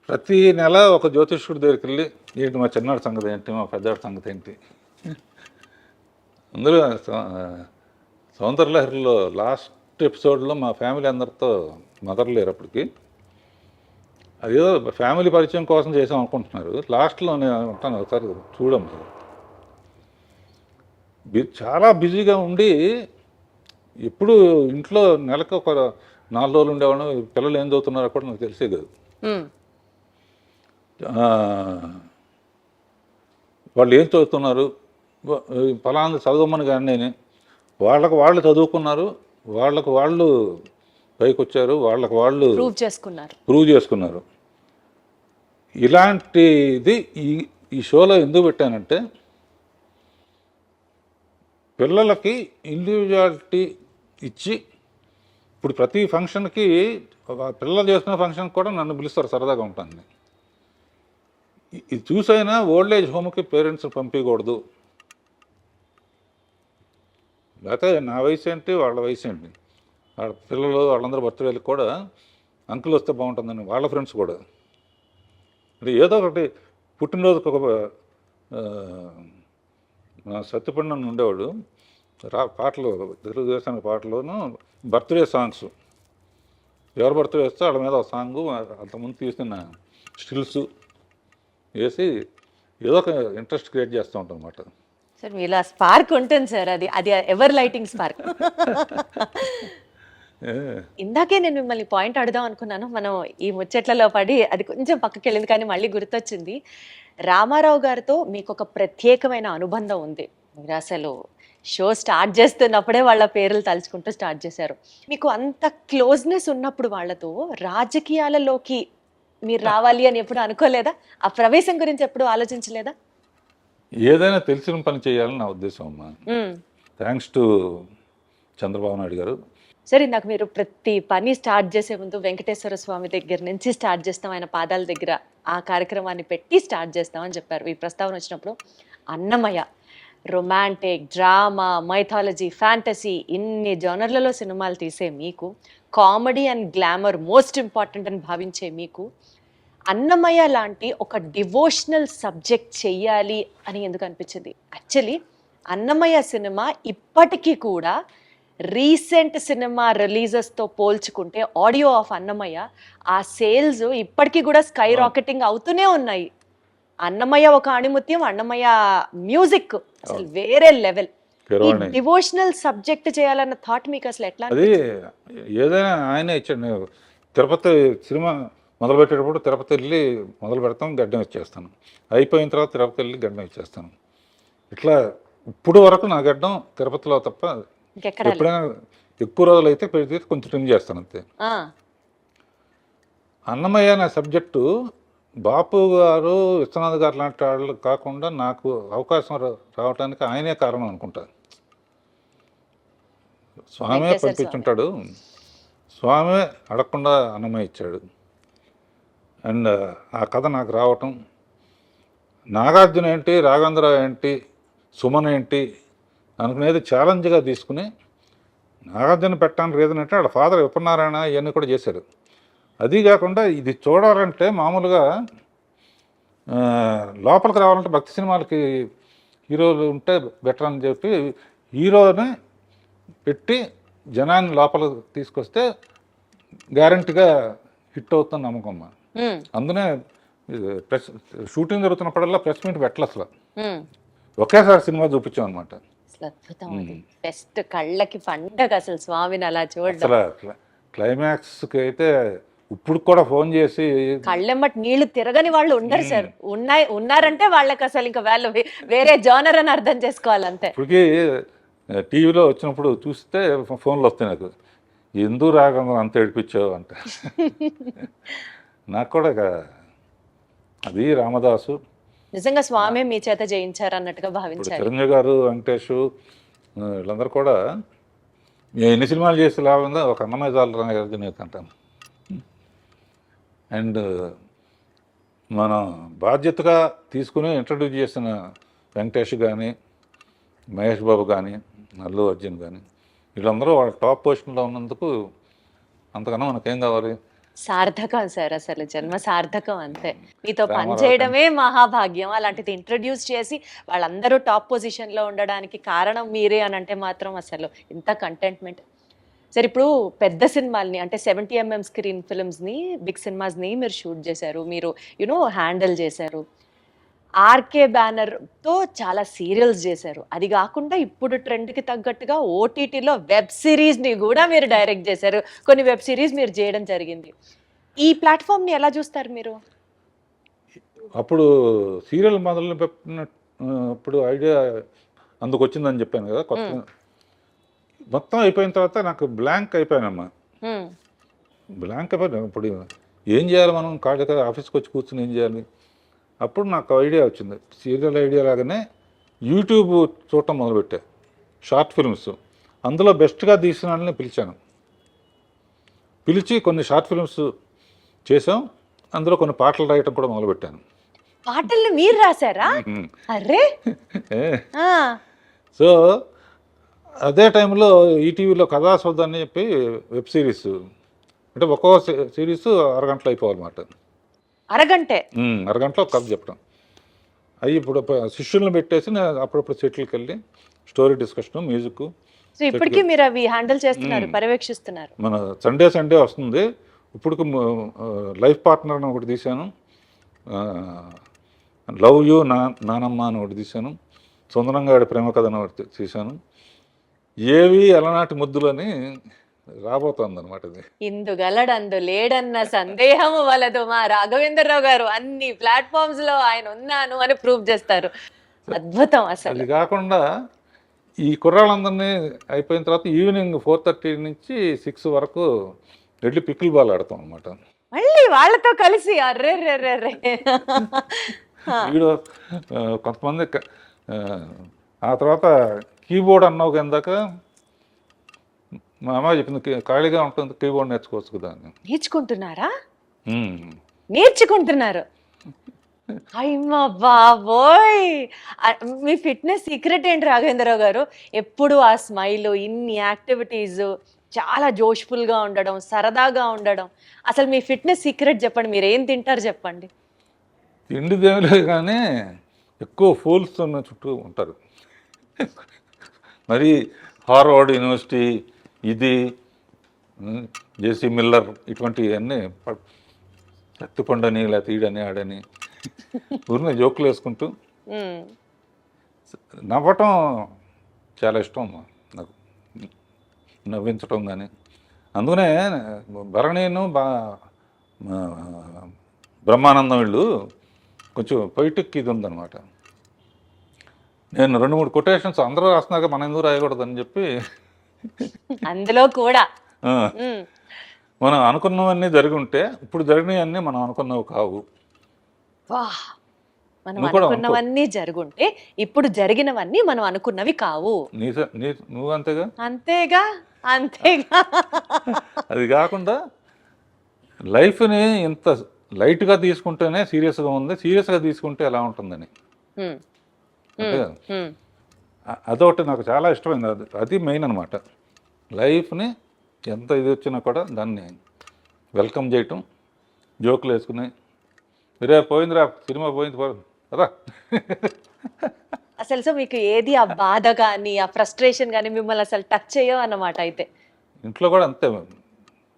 ప్రతి నెల ఒక జ్యోతిష్కుడి దగ్గరికి వెళ్ళి ఏంటి మా చిన్నాడు సంగతి ఏంటి, మా పెద్దాడి సంగతి ఏంటి. అందులో సౌందర్యలహరిలో లాస్ట్ ఎపిసోడ్లో మా ఫ్యామిలీ అందరితో మదర్ లేరు అప్పటికి, అదేదో ఫ్యామిలీ పరిచయం కోసం చేసాం అనుకుంటున్నారు. లాస్ట్లో నేను ఉంటాను, ఒకసారి చూడము. చాలా బిజీగా ఉండి ఎప్పుడు ఇంట్లో నెలకు ఒక 4 రోజులు ఉండేవాళ్ళం, పిల్లలు ఏం చదువుతున్నారో కూడా నాకు తెలిసే కాదు. వాళ్ళు ఏం చదువుతున్నారు, ఫలానా చదవమని కానీ నేను, వాళ్ళకు వాళ్ళు చదువుకున్నారు, వాళ్ళకు వాళ్ళు పైకి వచ్చారు, వాళ్ళకు వాళ్ళు ప్రూవ్ చేసుకున్నారు. ఇలాంటిది ఈ షోలో ఎందుకు పెట్టానంటే పిల్లలకి ఇండివిజువాలిటీ ఇచ్చి, ఇప్పుడు ప్రతి ఫంక్షన్కి పిల్లలు చేసుకునే ఫంక్షన్కి కూడా నన్ను పిలుస్తారు, సరదాగా ఉంటాను. ఇది చూసైనా ఓల్డ్ ఏజ్ హోమ్కి పేరెంట్స్ పంపించకూడదు, లేకపోతే నా వయసు ఏంటి వాళ్ళ వయసు ఏంటి, వాళ్ళ పిల్లలు వాళ్ళందరూ బర్త్డేలకు కూడా అంకుల్ వస్తే బాగుంటుందని వాళ్ళ ఫ్రెండ్స్ కూడా. అంటే ఏదో ఒకటి పుట్టినరోజుకి ఒక సత్యపండు ఉండేవాడు, పాటలు తెలుగుదేశానికి పాటలోను బర్త్డే సాంగ్స్ ఎవరు బర్త్డే వేస్తే వాళ్ళ మీద ఒక సాంగు అంతకుముందు తీసిన స్టిల్స్ వేసి ఏదో ఒక ఇంట్రెస్ట్ క్రియేట్ చేస్తూ ఉంటాం అన్నమాట. సార్ మీలో స్పార్క్ ఉంటుంది సార్, అది అది ఎవర్ లైటింగ్ స్పార్క్. ఇందాకే నేను మిమ్మల్ని పాయింట్ అడుగుదాం అనుకున్నాను, మనం ఈ ముచ్చట్లలో పడి అది కొంచెం పక్కకి వెళ్ళింది, కానీ మళ్ళీ గుర్తొచ్చింది. రామారావు గారితో మీకు ఒక ప్రత్యేకమైన అనుబంధం ఉంది. మీరు అసలు షో స్టార్ట్ చేస్తున్నప్పుడే వాళ్ళ పేర్లు తలుచుకుంటూ స్టార్ట్ చేశారు. మీకు అంత క్లోజ్నెస్ ఉన్నప్పుడు వాళ్ళతో రాజకీయాలలోకి మీరు రావాలి అని ఎప్పుడు అనుకోలేదా? ఆ ప్రవేశం గురించి ఎప్పుడు ఆలోచించలేదా? ఏదైనా తెలిసిన పని చేయాలని నా ఉద్దేశం అమ్మా. థ్యాంక్స్ టు చంద్రబాబు నాయుడు గారు. సరే, ఇందాక మీరు ప్రతి పని స్టార్ట్ చేసే ముందు వెంకటేశ్వర స్వామి దగ్గర నుంచి స్టార్ట్ చేస్తాం, ఆయన పాదాల దగ్గర ఆ కార్యక్రమాన్ని పెట్టి స్టార్ట్ చేస్తామని చెప్పారు. ఈ ప్రస్తావన వచ్చినప్పుడు Annamayya romantic, drama, mythology, fantasy ఇన్ని జోనర్లలో సినిమాలు తీసే మీకు, comedy and glamour most important అని భావించే మీకు, అన్నమయ్య లాంటి ఒక డివోషనల్ సబ్జెక్ట్ చెయ్యాలి అని ఎందుకు అనిపించింది? యాక్చువల్లీ అన్నమయ్య సినిమా ఇప్పటికీ కూడా రీసెంట్ సినిమా రిలీజెస్తో పోల్చుకుంటే ఆడియో ఆఫ్ అన్నమయ్య ఆ సేల్స్ ఇప్పటికీ కూడా స్కై రాకెటింగ్ అవుతూనే ఉన్నాయి. అన్నమయ్య ఒక ఆణిముత్యం, అన్నమయ్య మ్యూజిక్ అసలు వేరే లెవెల్. ఈ డివోషనల్ సబ్జెక్ట్ చేయాలన్న థాట్ మీకు అసలు ఎట్లా? అది ఏదైనా ఆయనే ఇచ్చాడు. తిరుపతి సినిమా మొదలుపెట్టేటప్పుడు తిరుపతి వెళ్ళి మొదలు పెడతాం, గడ్డం ఇచ్చేస్తాను. అయిపోయిన తర్వాత తిరుపతి వెళ్ళి గడ్డం ఇచ్చేస్తాను. ఇట్లా ఇప్పుడు వరకు నా గడ్డం తిరుపతిలో తప్ప ఎప్పుడైనా ఎక్కువ రోజులు అయితే పెడితే కొంచెం ట్రిమ్ చేస్తాను అంతే. అన్నమయ్య నా సబ్జెక్టు బాపు గారు, విశ్వనాథ్ గారు లాంటి వాళ్ళు కాకుండా నాకు అవకాశం రావడానికి ఆయనే కారణం అనుకుంటా. స్వామే పంపించుంటాడు, స్వామే అడగకుండా అన్నమయ్య ఇచ్చాడు. అండ్ ఆ కథ నాకు రావటం, నాగార్జున ఏంటి, రాఘవేంద్ర ఏంటి, సుమన్ ఏంటి అనుకునేది ఛాలెంజ్గా తీసుకుని నాగార్జున పెట్టడానికి రీజన్ అంటే వాళ్ళ ఫాదర్ విపన్నారాయణ ఇవన్నీ కూడా చేశారు. అది కాకుండా ఇది చూడాలంటే మామూలుగా లోపలికి రావాలంటే భక్తి సినిమాలకి హీరోలు ఉంటే బెటర్ అని చెప్పి హీరోని పెట్టి జనాన్ని లోపలికి తీసుకొస్తే గ్యారంటీగా హిట్ అవుతుంది నమ్మకం. అందునే ప్రెస్ షూటింగ్ జరుగుతున్నప్పుడల్లా ప్రెస్ మీట్ పెట్టాలి, అసలు ఒకేసారి సినిమా చూపించాం అనమాట. అద్భుతం, బెస్ట్, కళ్ళకి పండగ అసలు స్వామిని అలా చూడడం. అసలు క్లైమాక్స్కి అయితే ఇప్పుడు కూడా ఫోన్ చేసి కళ్ళెమ్మటి నీళ్లు తిరగని వాళ్ళు ఉండరు సార్. ఉన్నారంటే వాళ్ళకి అసలు ఇంకా వాళ్ళు వేరే జోనర్ అని అర్థం చేసుకోవాలి అంతే. ఇప్పటికీ టీవీలో వచ్చినప్పుడు చూస్తే ఫోన్లు వస్తాయి నాకు, ఎందుకు రాకుండా అంత ఏడిపించావు అంట. నాకు కూడా అది రామదాసు నిజంగా స్వామి మీ చేత జయించారు అన్నట్టుగా భావించారు. చిరంజీవి గారు, వెంకటేష్ వీళ్ళందరూ కూడా ఎన్ని సినిమాలు చేసి లాభంగా ఒక అన్నమయ్య చాలు అంటాను. అండ్ మనం బాధ్యతగా తీసుకుని ఇంట్రడ్యూస్ చేసిన వెంకటేష్ కానీ, మహేష్ బాబు కానీ, అల్లు అర్జున్ కానీ వీళ్ళందరూ వాళ్ళ టాప్ పొజిషన్లో ఉన్నందుకు అంతకన్నా మనకేం కావాలి? సార్థకం సార్, అసలు జన్మ సార్థకం అంతే. మీతో పనిచేయడమే మహాభాగ్యం. అలాంటిది ఇంట్రడ్యూస్ చేసి వాళ్ళందరూ టాప్ పొజిషన్లో ఉండడానికి కారణం మీరే అని అంటే మాత్రం అసలు ఇంత కంటెంట్మెంట్. సరే, ఇప్పుడు పెద్ద సినిమాల్ని అంటే 70mm స్క్రీన్ ఫిల్మ్స్ని, బిగ్ సినిమాస్ని మీరు షూట్ చేశారు, మీరు హ్యాండిల్ చేశారు. ఆర్కే బ్యానర్తో చాలా సీరియల్స్ చేశారు. అది కాకుండా ఇప్పుడు ట్రెండ్కి తగ్గట్టుగా ఓటీటీలో వెబ్ సిరీస్ని కూడా మీరు డైరెక్ట్ చేశారు. కొన్ని వెబ్ సిరీస్ మీరు చేయడం జరిగింది. ఈ ప్లాట్ఫామ్ని ఎలా చూస్తారు మీరు? అప్పుడు సీరియల్ మొదలు పెట్టినప్పుడు ఐడియా అందుకు వచ్చిందని చెప్పాను కదా, కొత్త మొత్తం అయిపోయిన తర్వాత నాకు బ్లాంక్ అయిపోయానమ్మా. బ్లాంక్ అయిపోయాను. ఇప్పుడు ఏం చేయాలి మనం? కాళ్ళ ఆఫీస్కి వచ్చి కూర్చుని ఏం చేయాలి? అప్పుడు నాకు ఐడియా వచ్చింది, సీరియల్ ఐడియా లాగానే యూట్యూబ్ చూడటం మొదలుపెట్టా, షార్ట్ ఫిల్మ్స్. అందులో బెస్ట్గా తీసిన వాళ్ళని పిలిచి కొన్ని షార్ట్ ఫిల్మ్స్ చేసాం. అందులో కొన్ని పాటలు రాయటం కూడా మొదలుపెట్టాను. పాటలు మీరు రాశారా? అరే! సో అదే టైంలో ఈటీవీలో కథాసౌధ అని చెప్పి వెబ్ సిరీస్, అంటే ఒక్కో సిరీస్ అరగంటలో అయిపోవాలన్నమాట. అరగంటలో కథ చెప్పడం. అవి ఇప్పుడు శిష్యులను పెట్టేసి నేను అప్పుడప్పుడు సెటిల్కి వెళ్ళి స్టోరీ డిస్కషన్, మ్యూజిక్. సో ఇప్పటికీ మీరు అవి హ్యాండిల్ చేస్తున్నారు, పర్యవేక్షిస్తున్నారు. మన సండే వస్తుంది. ఇప్పుడు లైఫ్ పార్ట్నర్ అని ఒకటి తీశాను, లవ్ యూ నానమ్మ అని ఒకటి తీశాను, సుందరంగాడి ప్రేమ కథ అని ఒకటి తీశాను. ఏవి అలనాటి ముద్దులని రాబోతోంది అనమాట ఇది. ఇందుగలడందు లేడన్న సందేహము వలదు, మా రాఘవేంద్రరావు గారు అన్ని ప్లాట్ఫామ్స్ లో ఆయన ఉన్నాను అని ప్రూవ్ చేస్తారు. అద్భుతం అసలు. అది కాకుండా ఈ కుర్రాళ్ళందరినీ అయిపోయిన తర్వాత ఈవినింగ్ 4:30 నుంచి 6 వరకు వెళ్ళి పికిల్ బాల్ ఆడతాం అనమాట. మళ్ళీ వాళ్ళతో కలిసి అర్రే రే రే రే. వీడు కొంతమంది ఆ తర్వాత కీబోర్డ్ అన్నావు కిందాక మా అమ్మాయి చెప్పింది, ఖాళీగా ఉంటుంది కీబోర్డ్ నేర్చుకోవచ్చు కదా అని. నేర్చుకుంటున్నారా? నేర్చుకుంటున్నారు. అయ్యమ్మా బాబోయ్, మీ ఫిట్నెస్ సీక్రెట్ ఏంటి రాఘవేంద్రరావు గారు? ఎప్పుడు ఆ స్మైల్, ఇన్ని యాక్టివిటీస్, చాలా జోష్ఫుల్గా ఉండడం, సరదాగా ఉండడం. అసలు మీ ఫిట్నెస్ సీక్రెట్ చెప్పండి, మీరు ఏం తింటారు చెప్పండి. తిండి దేవులే కానీ ఎక్కువ ఫూల్స్ ఉన్న చుట్టూ ఉంటారు. మరి హార్వర్డ్ యూనివర్సిటీ, ఇది జేసీ మిల్లర్, ఇటువంటివన్నీ ఎత్తుపండని లేకపోతే ఈడని ఆడని ఊరిని జోకులు వేసుకుంటూ నవ్వటం చాలా ఇష్టం నాకు, నవ్వించటం కానీ. అందుకనే భరణీను బ్రహ్మానందం వీళ్ళు కొంచెం పొయిటిక్ ఇది ఉందన్నమాట. నేను 2-3 కొటేషన్స్ అందరూ రాస్తున్నాక మనం ఎందుకు రాయకూడదని చెప్పి అందులో కూడా మనం అనుకున్నవన్నీ జరిగి ఉంటే ఇప్పుడు జరిగినవన్నీ మనం అనుకున్నవి కావు. మనం అనుకున్నవన్నీ జరుగుంటే ఇప్పుడు జరిగినవన్నీ మనం అనుకున్నవి కావు. నువ్వు అంతేగా అంతేగా అంతేగా. అది కాకుండా లైఫ్ని ఇంత లైట్గా తీసుకుంటేనే సీరియస్గా ఉంది, సీరియస్గా తీసుకుంటే ఎలా ఉంటుందని. అదొకటి నాకు చాలా ఇష్టమైంది. అది మెయిన్ అనమాట. లైఫ్ని ఎంత ఇది వచ్చినా కూడా దాన్ని వెల్కమ్ చేయటం, జోకులు వేసుకుని రే పోయిందిరా సినిమా పోయింది రా. అసలు సో మీకు ఏది ఆ బాధ కానీ ఆ ఫ్రస్ట్రేషన్ కానీ మిమ్మల్ని అసలు టచ్ చేయవు అన్నమాట. అయితే ఇంట్లో కూడా అంతే.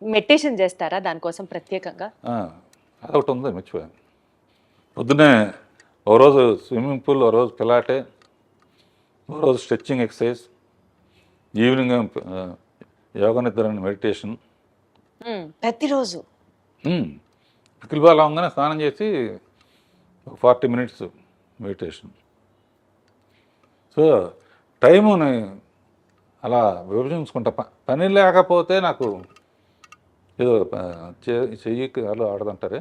మెడిటేషన్ చేస్తారా దానికోసం ప్రత్యేకంగా? అదొకటి ఉంది, మర్చిపోయాను. పొద్దునే ఓ రోజు స్విమ్మింగ్ పూల్, ఓ రోజు పిలాటే, ఓ రోజు స్ట్రెచ్చింగ్ ఎక్సర్సైజ్, ఈవినింగ్ యోగా నిద్ర మెడిటేషన్. ప్రతిరోజు పికిల్ బాల్ అవగానే స్నానం చేసి 40 minutes మెడిటేషన్. సో టైముని అలా విభజించుకుంటా. పని లేకపోతే నాకు ఏదో చెయ్యికి అలా ఆడదంటారే.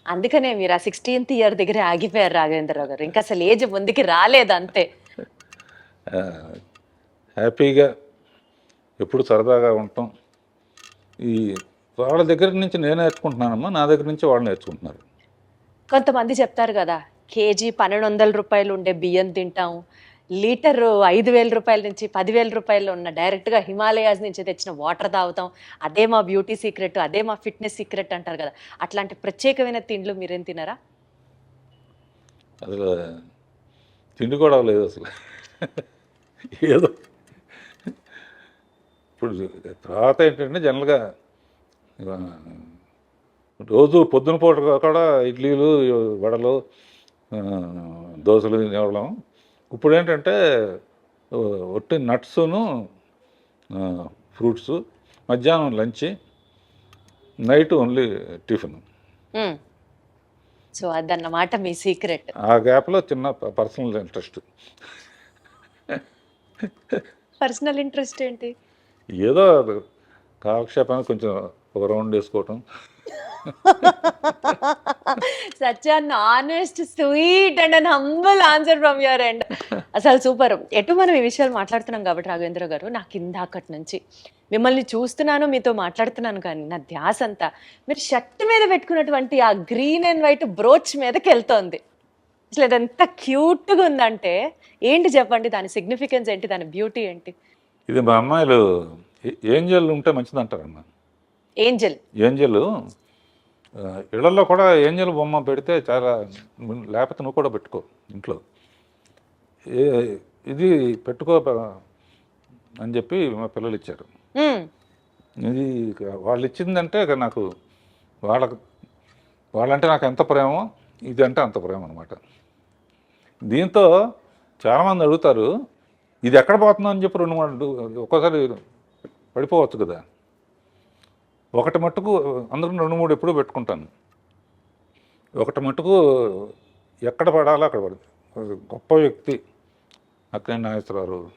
అందుకనే మీరు ఆ 16th year దగ్గర ఆగిపోయారు రాఘవేంద్రరావు గారు. ఇంకా అసలు ఏజ్ ముందుకి రాలేదు అంతే. హ్యాపీగా ఎప్పుడు సరదాగా ఉంటాం. ఈ వాళ్ళ దగ్గర నుంచి నేను నేర్చుకుంటున్నానమ్మా, నా దగ్గర నుంచి వాళ్ళు నేర్చుకుంటున్నారు. కొంతమంది చెప్తారు కదా, కేజీ 1200 రూపాయలు ఉండే బియ్యం తింటాం, లీటర్ 5000 రూపాయల నుంచి 10,000 రూపాయలు ఉన్న డైరెక్ట్గా హిమాలయాస్ నుంచి తెచ్చిన వాటర్ తాగుతాం, అదే మా బ్యూటీ సీక్రెట్, అదే మా ఫిట్నెస్ సీక్రెట్ అంటారు కదా. అట్లాంటి ప్రత్యేకమైన తిండ్లు మీరేం తినరా? అసలు తిండి కూడా లేదు అసలు. ఏదో ఇప్పుడు తర్వాత ఏంటంటే జనరల్గా రోజు పొద్దున పూట కూడా ఇడ్లీలు, వడలు, దోశలు తినేవాళ్ళం. ఇప్పుడు ఏంటంటే ఒట్టి నట్స్ను, ఫ్రూట్స్, మధ్యాహ్నం lunch, night only tiffin. So అదన్నమాట మీ సీక్రెట్. ఆ గ్యాప్లో చిన్న పర్సనల్ ఇంట్రెస్ట్. పర్సనల్ ఇంట్రెస్ట్ ఏంటి? ఏదో కాలక్షేపానికి కొంచెం ఒక రౌండ్ వేసుకోవటం. Such an honest, sweet and an humble answer from your end. అసలు సూపర్. ఎటు మనం ఈ విషయాలు మాట్లాడుతున్నాం కాబట్టి రాఘవేంద్ర గారు, నాకు ఇందాకటి నుంచి మిమ్మల్ని చూస్తున్నాను, మీతో మాట్లాడుతున్నాను, కానీ నా ధ్యాస అంతా మీరు షర్ట్ మీద పెట్టుకున్నటువంటి ఆ గ్రీన్ అండ్ వైట్ బ్రోచ్ మీదకి వెళ్తోంది. అసలు అది ఎంత క్యూట్గా ఉందంటే ఏంటి చెప్పండి, దాని సిగ్నిఫికెన్స్ ఏంటి, దాని బ్యూటీ ఏంటి? ఇది మా అమ్మాయిలు ఏంజల్ ఉంటే మంచిది అంటారమ్మా. ఏంజల్ ఇళ్లలో కూడా ఏంజల్ బొమ్మ పెడితే చాలా, లేకపోతే నువ్వు కూడా పెట్టుకో ఇంట్లో. ఇది పెట్టుకో అని చెప్పి మా పిల్లలు ఇచ్చారు. ఉమ్, ఇది వాళ్ళు ఇచ్చిందంటే ఇక నాకు వాళ్ళంటే నాకు ఎంత ప్రేమో ఇది అంటే అంత ప్రేమ అనమాట. దీంతో చాలామంది అడుగుతారు, ఇది ఎక్కడ పోతుందో అని చెప్పి 2-3 ఒక్కోసారి పడిపోవచ్చు కదా. ఒకటి మట్టుకు అందరూ 2-3 ఎప్పుడూ పెట్టుకుంటాను. ఒకటి మట్టుకు ఎక్కడ పడాలో అక్కడ పడుతుంది. ఒక గొప్ప వ్యక్తి అక్కినేని నాగేశ్వరరావు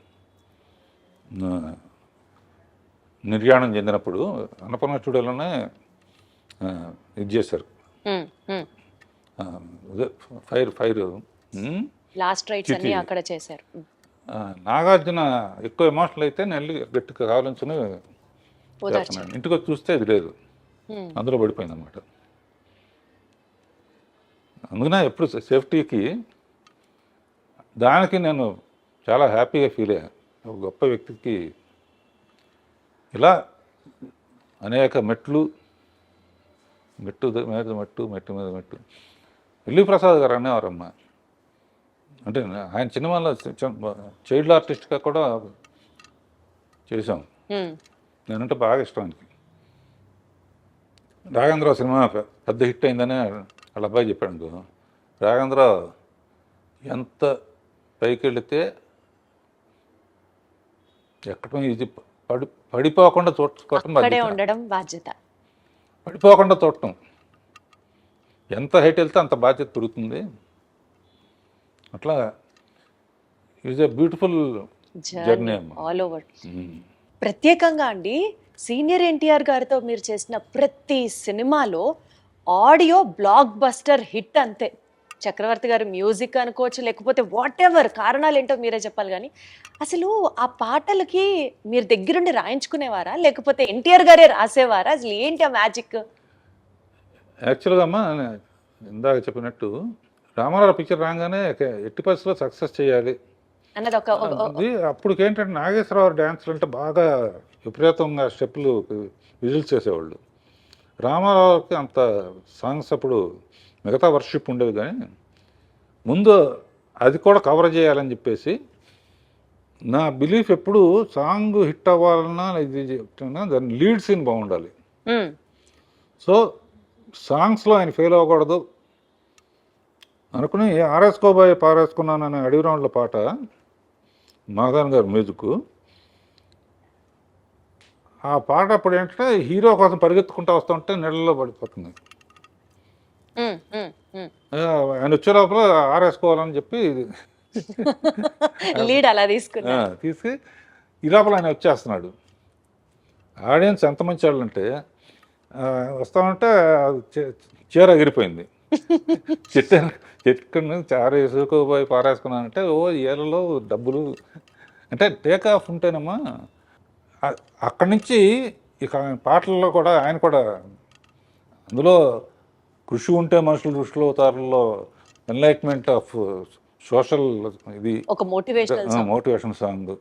నిర్యాణం చెందినప్పుడు అన్నపూర్ణ స్టూడియోలోనే ఇది చేశారు. ఉమ్, ఉమ్. అదే ఫైర్ లాస్ట్ రైట్స్ అన్ని అక్కడ చేశారు. నాగార్జున ఎక్కువ ఎమోషనల్ అయితే నేను వెళ్ళి గట్టిగా కావాలని చేస్తున్నాను. ఇంటికి వచ్చి చూస్తే ఇది లేదు, అందులో పడిపోయింది అనమాట. అందుకనే ఎప్పుడు సేఫ్టీకి దానికి నేను చాలా హ్యాపీగా ఫీల్ అయ్యాను. ఒక గొప్ప వ్యక్తికి ఇలా అనేక మెట్టు మీద మెట్టు. ఎల్వి ప్రసాద్ గారు అనేవారమ్మ. అంటే ఆయన సినిమాలో చైల్డ్ ఆర్టిస్ట్గా కూడా చేశాం. నేనంటే బాగా ఇష్టం ఆయనకి. రాఘవేంద్రరావు సినిమా పెద్ద హిట్ అయిందని వాళ్ళ అబ్బాయి చెప్పాడు అనుకో, రాఘవేంద్రరావు ఎంత పైకి వెళితే ఎక్కడ ఇది పడిపోకుండా చూడటం ఉండడం బాధ్యత. పడిపోకుండా చూడటం, ఎంత హైట్ వెళ్తే అంత బాధ్యత పెరుగుతుంది. అట్లా is a beautiful journey all over. ప్రత్యేకంగా అండి సీనియర్ ఎన్టీఆర్ గారితో మీరు చేసిన ప్రతి సినిమాలో ఆడియో బ్లాక్ బస్టర్ హిట్ అంతే. చక్రవర్తి గారు మ్యూజిక్ అనుకోవచ్చు, లేకపోతే వాట్ ఎవర్ కారణాలు ఏంటో మీరే చెప్పాలి. కానీ అసలు ఆ పాటలకి మీరు దగ్గరుండి రాయించుకునేవారా, లేకపోతే ఎన్టీఆర్ గారే రాసేవారా? అసలు ఏంటి ఆ మ్యాజిక్? యాక్చువల్గా అమ్మా ఇందాక చెప్పినట్టు రామారావు పిక్చర్ రాగానే ఎట్టి పరిస్థితుల్లో సక్సెస్ చేయాలి అన్నది ఒక అప్పుడు ఏంటంటే నాగేశ్వరరావు డ్యాన్స్లు అంటే బాగా విపరీతంగా స్టెప్పులు విజిల్స్ చేసేవాళ్ళు. రామారావుకి అంత సాంగ్స్ అప్పుడు మిగతా వర్షిప్ ఉండేది, కానీ ముందు అది కూడా కవర్ చేయాలని చెప్పేసి నా బిలీఫ్ ఎప్పుడు సాంగ్ హిట్ అవ్వాలన్నా ఇది చెప్తున్నా దాని లీడ్ సీన్ బాగుండాలి. సో సాంగ్స్లో ఆయన ఫెయిల్ అవ్వకూడదు అనుకుని ఆరేసుకోబోయే పారేసుకున్నాను అనే అడవి రౌండ్ల పాట మాధవన్ గారు మ్యూజిక్. ఆ పాట అప్పుడు ఏంటంటే హీరో కోసం పరిగెత్తుకుంటూ వస్తుంటే నీళ్ళలో పడిపోతుంది. ఆయన వచ్చే లోపల ఆరేసుకోవాలని చెప్పి లీడ్ అలా తీసి ఈ లోపల ఆయన వచ్చేస్తున్నాడు. ఆడియన్స్ ఎంత మంచి వాళ్ళు అంటే వస్తామంటే చీర ఎగిరిపోయింది. చెట్టు చార వేసుకోబోయి పారేసుకున్నానంటే ఏళ్ళలో డబ్బులు అంటే టేక్ ఆఫ్ ఉంటేనమ్మా. అక్కడి నుంచి ఇక పాటల్లో కూడా ఆయన కూడా అందులో కృషి ఉంటే మనుషులు ఋషులు అవుతారులో ఎన్లైట్మెంట్ ఆఫ్ సోషల్ ఇది ఒక మోటివేషన్ సాంగ్.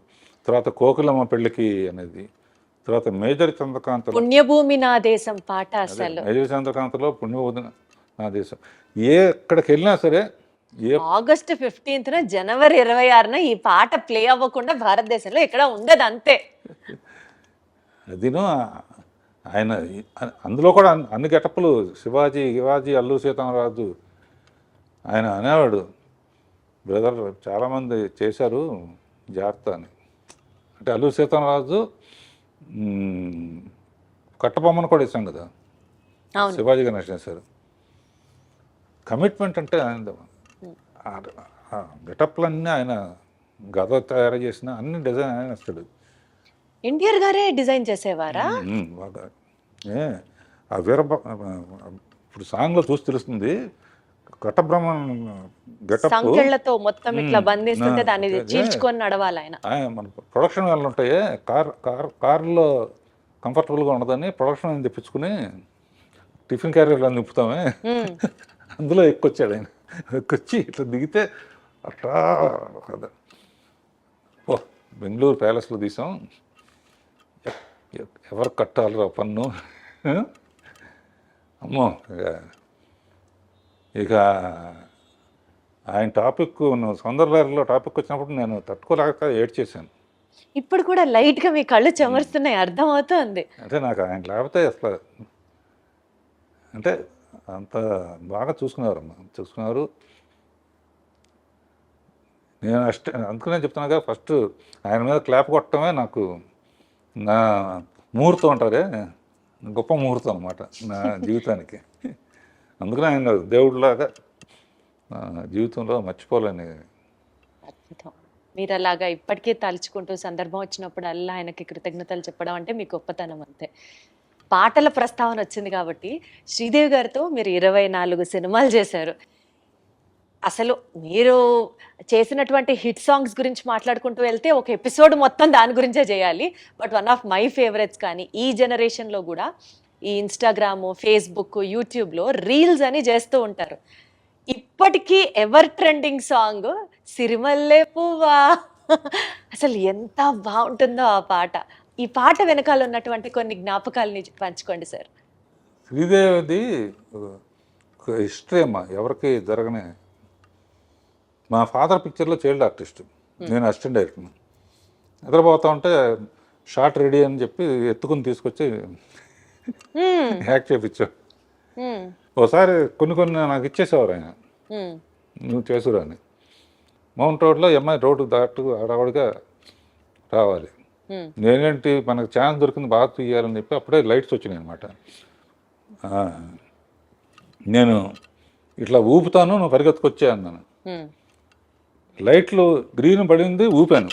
తర్వాత కోకిలమ్మ పెళ్ళికి అనేది, తర్వాత మేజర్ చంద్రకాంత్ పుణ్యభూమి నా దేశం పాట. అసలు మేజర్ చంద్రకాంత్లో పుణ్యభూమి నా దేశం ఎక్కడికి వెళ్ళినా సరే ఆగస్టు 15న జనవరి 26న ఈ పాట ప్లే అవ్వకుండా భారతదేశంలో ఎక్కడ ఉండదు అంతే. అదిను ఆయన అందులో కూడా అన్ని గెటప్పులు శివాజీ అల్లు సీతారామరాజు ఆయన అనేవాడు, బ్రదర్ చాలామంది చేశారు జాగ్రత్త అని. అంటే అల్లు సీతారామరాజు కట్టబొమ్మను కూడా ఇస్తాం కదా, శివాజీ గణేష్ చేశారు. కమిట్మెంట్ అంటే ఆయన గెటప్లన్నీ ఆయన గద తయారు చేసిన అన్ని డిజైన్ ఆయన వస్తాడు. ఎన్టీఆర్ గారే డిజైన్ చేసేవారా? ఆ ఇప్పుడు సాంగ్లో చూసి తెలుస్తుంది. ఘటబ్రహ్మ గెటప్ సంకెళ్ళతో మొత్తం ఇట్లా బంధిస్తుంటే దాన్ని చీల్చుకొని నడవాలి ఆయన. మన ప్రొడక్షన్ వాళ్ళు ఉంటాయి, కారులో కంఫర్టబుల్గా ఉండదని ప్రొడక్షన్ తెప్పించుకుని టిఫిన్ క్యారియర్లో నింపుతామే, అందులో ఎక్కొచ్చాడు ఆయన. ఎక్కొచ్చి ఇట్లా దిగితే అట్లా కదా ఓ బెంగళూరు ప్యాలెస్లో తీసాం, ఎవరు కట్టాలిరా పన్ను. అమ్మో ఇక ఆయన టాపిక్ సౌందర్యలో టాపిక్ వచ్చినప్పుడు నేను తట్టుకోలేక ఏడ్చేశాను. ఇప్పుడు కూడా లైట్గా మీ కళ్ళు చెమరుస్తున్నాయి, అర్థమవుతుంది. అంటే నాకు ఆయన లేకపోతే అసలు అంటే అంత బాగా చూసుకున్నారు. నేను అందుకనే చెప్తున్నాగా, ఫస్ట్ ఆయన మీద క్లాప్ కొట్టడమే నాకు నా ముహూర్తం అంటారే, గొప్ప ముహూర్తం అనమాట నా జీవితానికి. అందుకనే ఆయన దేవుడిలాగా జీవితంలో మర్చిపోలేని. అద్భుతం. మీరు అలాగా ఇప్పటికీ తలుచుకుంటూ సందర్భం వచ్చినప్పుడు అల్లా ఆయనకి కృతజ్ఞతలు చెప్పడం అంటే మీ గొప్పతనం అంతే. పాటల ప్రస్తావన వచ్చింది కాబట్టి శ్రీదేవి గారితో మీరు 24 సినిమాలు చేశారు. అసలు మీరు చేసినటువంటి హిట్ సాంగ్స్ గురించి మాట్లాడుకుంటూ వెళ్తే ఒక ఎపిసోడ్ మొత్తం దాని గురించే చేయాలి. But one of my favourites కానీ ఈ జనరేషన్లో కూడా ఈ ఇన్స్టాగ్రాము, ఫేస్బుక్, యూట్యూబ్లో రీల్స్ అని చేస్తూ ఉంటారు. ఇప్పటికీ ఎవర్ ట్రెండింగ్ సాంగ్ సిరిమల్లె పువ్వా. అసలు ఎంత బాగుంటుందో ఆ పాట. ఈ పాట వెనకాల ఉన్నటువంటి కొన్ని జ్ఞాపకాలని పంచుకోండి సార్. శ్రీదేవిది ఒక హిస్టరీ అమ్మా, ఎవరికి జరగనే. మా ఫాదర్ పిక్చర్లో చైల్డ్ ఆర్టిస్ట్, నేను అసిస్టెంట్ డైరెక్టర్. నిద్రపోతా ఉంటే షార్ట్ రెడీ అని చెప్పి ఎత్తుకుని తీసుకొచ్చి యాక్ట్ చేయించాడు. ఒకసారి కొన్ని నాకు ఇచ్చేసేవారు ఆయన, నువ్వు చేసురా అని. మౌంట్ రోడ్లో అమ్మాయి రోడ్డు దాటు అడవడిగా రావాలి. నేనేంటి మనకు ఛాన్స్ దొరికింది బాగా తీయాలని చెప్పి అప్పుడే లైట్స్ వచ్చినాయి అనమాట. నేను ఇట్లా ఊపుతాను, నువ్వు పరిగెత్తుకొచ్చే అన్నాను. లైట్లు గ్రీన్ పడింది, ఊపాను.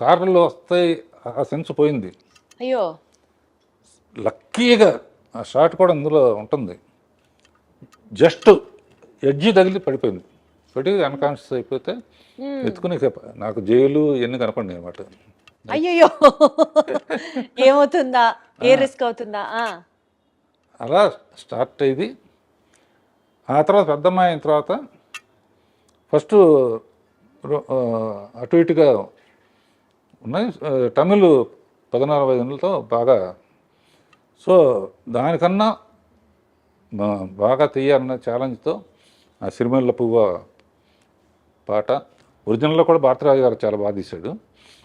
కార్లు వస్తాయి, ఆ సెన్స్ పోయింది. అయ్యో, లక్కీగా ఆ షాట్ కూడా అందులో ఉంటుంది. జస్ట్ ఎడ్జి తగిలి పడిపోయింది. పడి అన్కాన్షియస్ అయిపోతే ఎత్తుకుని నాకు జైలు ఇవన్నీ కనపడి అనమాట. అయ్యో, ఏమవుతుందా, ఏ రిస్క్ అవుతుందా. అలా స్టార్ట్ అయ్యింది. ఆ తర్వాత పెద్దమ్మాయి అయిన తర్వాత ఫస్ట్ అటు ఇటుగా ఉన్నాయి. తమిళ్ 14-15 బాగా. సో దానికన్నా బాగా తీయాలన్న ఛాలెంజ్తో ఆ సిరిమల్లె పువ్వ పాట ఒరిజినల్లో కూడా భారతరాజు గారు చాలా బాగా తీశాడు.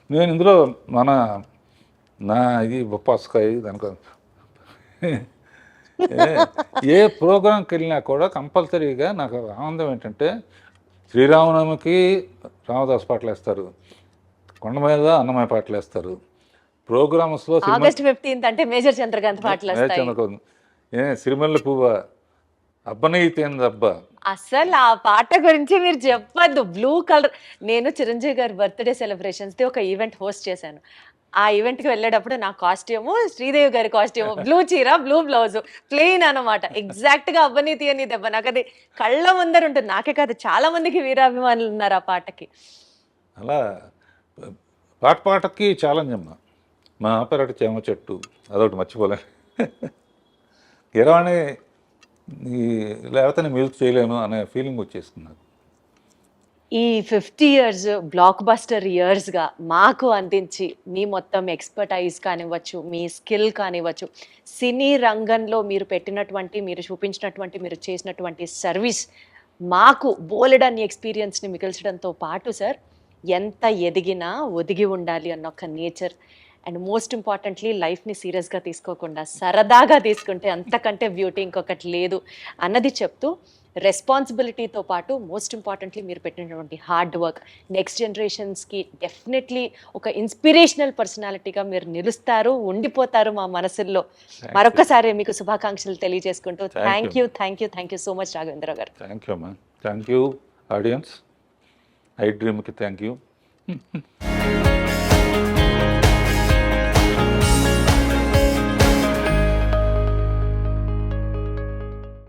నేను ఇందులో నా ఇది బొప్పాస్కాయ దానికో ఏ ప్రోగ్రాంకి వెళ్ళినా కూడా కంపల్సరీగా నాకు ఆనందం ఏంటంటే, శ్రీరామనవమికి రామదాస్ పాటలు వేస్తారు, కొండ మీద అన్నమయ్య పాటలు వేస్తారు, ప్రోగ్రామ్స్లో ఆగస్ట్ 15th అంటే మేజర్ చంద్రకాంత్ పాటలు వస్తాయి. సిరిమల్లె పువ్వ అబ్బనైతేందబ్బా. అసలు ఆ పాట గురించి మీరు చెప్పద్దు. బ్లూ కలర్, నేను చిరంజీవి గారి బర్త్డే సెలబ్రేషన్స్ది ఒక ఈవెంట్ హోస్ట్ చేశాను. ఆ ఈవెంట్కి వెళ్ళేటప్పుడు నా కాస్ట్యూము శ్రీదేవి గారి కాస్ట్యూము, బ్లూ చీర, బ్లూ బ్లౌజ్, ప్లెయిన్ అనమాట. ఎగ్జాక్ట్గా అబ్బనీతి అని దెబ్బ నాకు అది కళ్ళ ముందర ఉంటుంది. నాకే కాదు, చాలా మందికి వీరాభిమానులు ఉన్నారు ఆ పాటకి. అలా పాటకి ఛాలెంజ్ అమ్మా. మా ఆపరేటర్ చేమ చెట్టు అదొకటి మర్చిపోలే. గిరవాణి లేకపోతే నేను మ్యూజిక్ చేయలేను అనే ఫీలింగ్ వచ్చేసుకున్నాను. ఈ 50 years బ్లాక్ బస్టర్ ఇయర్స్గా మాకు అందించి మీ మొత్తం ఎక్స్పర్టైజ్ కానివ్వచ్చు, మీ స్కిల్ కానివ్వచ్చు, సినీ రంగంలో మీరు పెట్టినటువంటి, మీరు చూపించినటువంటి, మీరు చేసినటువంటి సర్వీస్ మాకు బోలెడన్ని ఎక్స్పీరియన్స్ని మిగిల్చడంతో పాటు సార్, ఎంత ఎదిగినా ఒదిగి ఉండాలి అన్న ఒక నేచర్, అండ్ మోస్ట్ ఇంపార్టెంట్లీ లైఫ్ని సీరియస్గా తీసుకోకుండా సరదాగా తీసుకుంటే అంతకంటే బ్యూటీ ఇంకొకటి లేదు అన్నది చెప్తూ, రెస్పాన్సిబిలిటీతో పాటు మోస్ట్ ఇంపార్టెంట్లీ మీరు పెట్టినటువంటి హార్డ్ వర్క్ నెక్స్ట్ జనరేషన్స్కి డెఫినెట్లీ ఒక ఇన్స్పిరేషనల్ పర్సనాలిటీగా మీరు నిలుస్తారు, ఉండిపోతారు మా మనసుల్లో. మరొకసారి మీకు శుభాకాంక్షలు తెలియజేసుకుంటూ thank you so much Raghavendra garu. Thank you అమ్మా. Thank you audience. ఐ డ్రీమ్కి థ్యాంక్ యూ.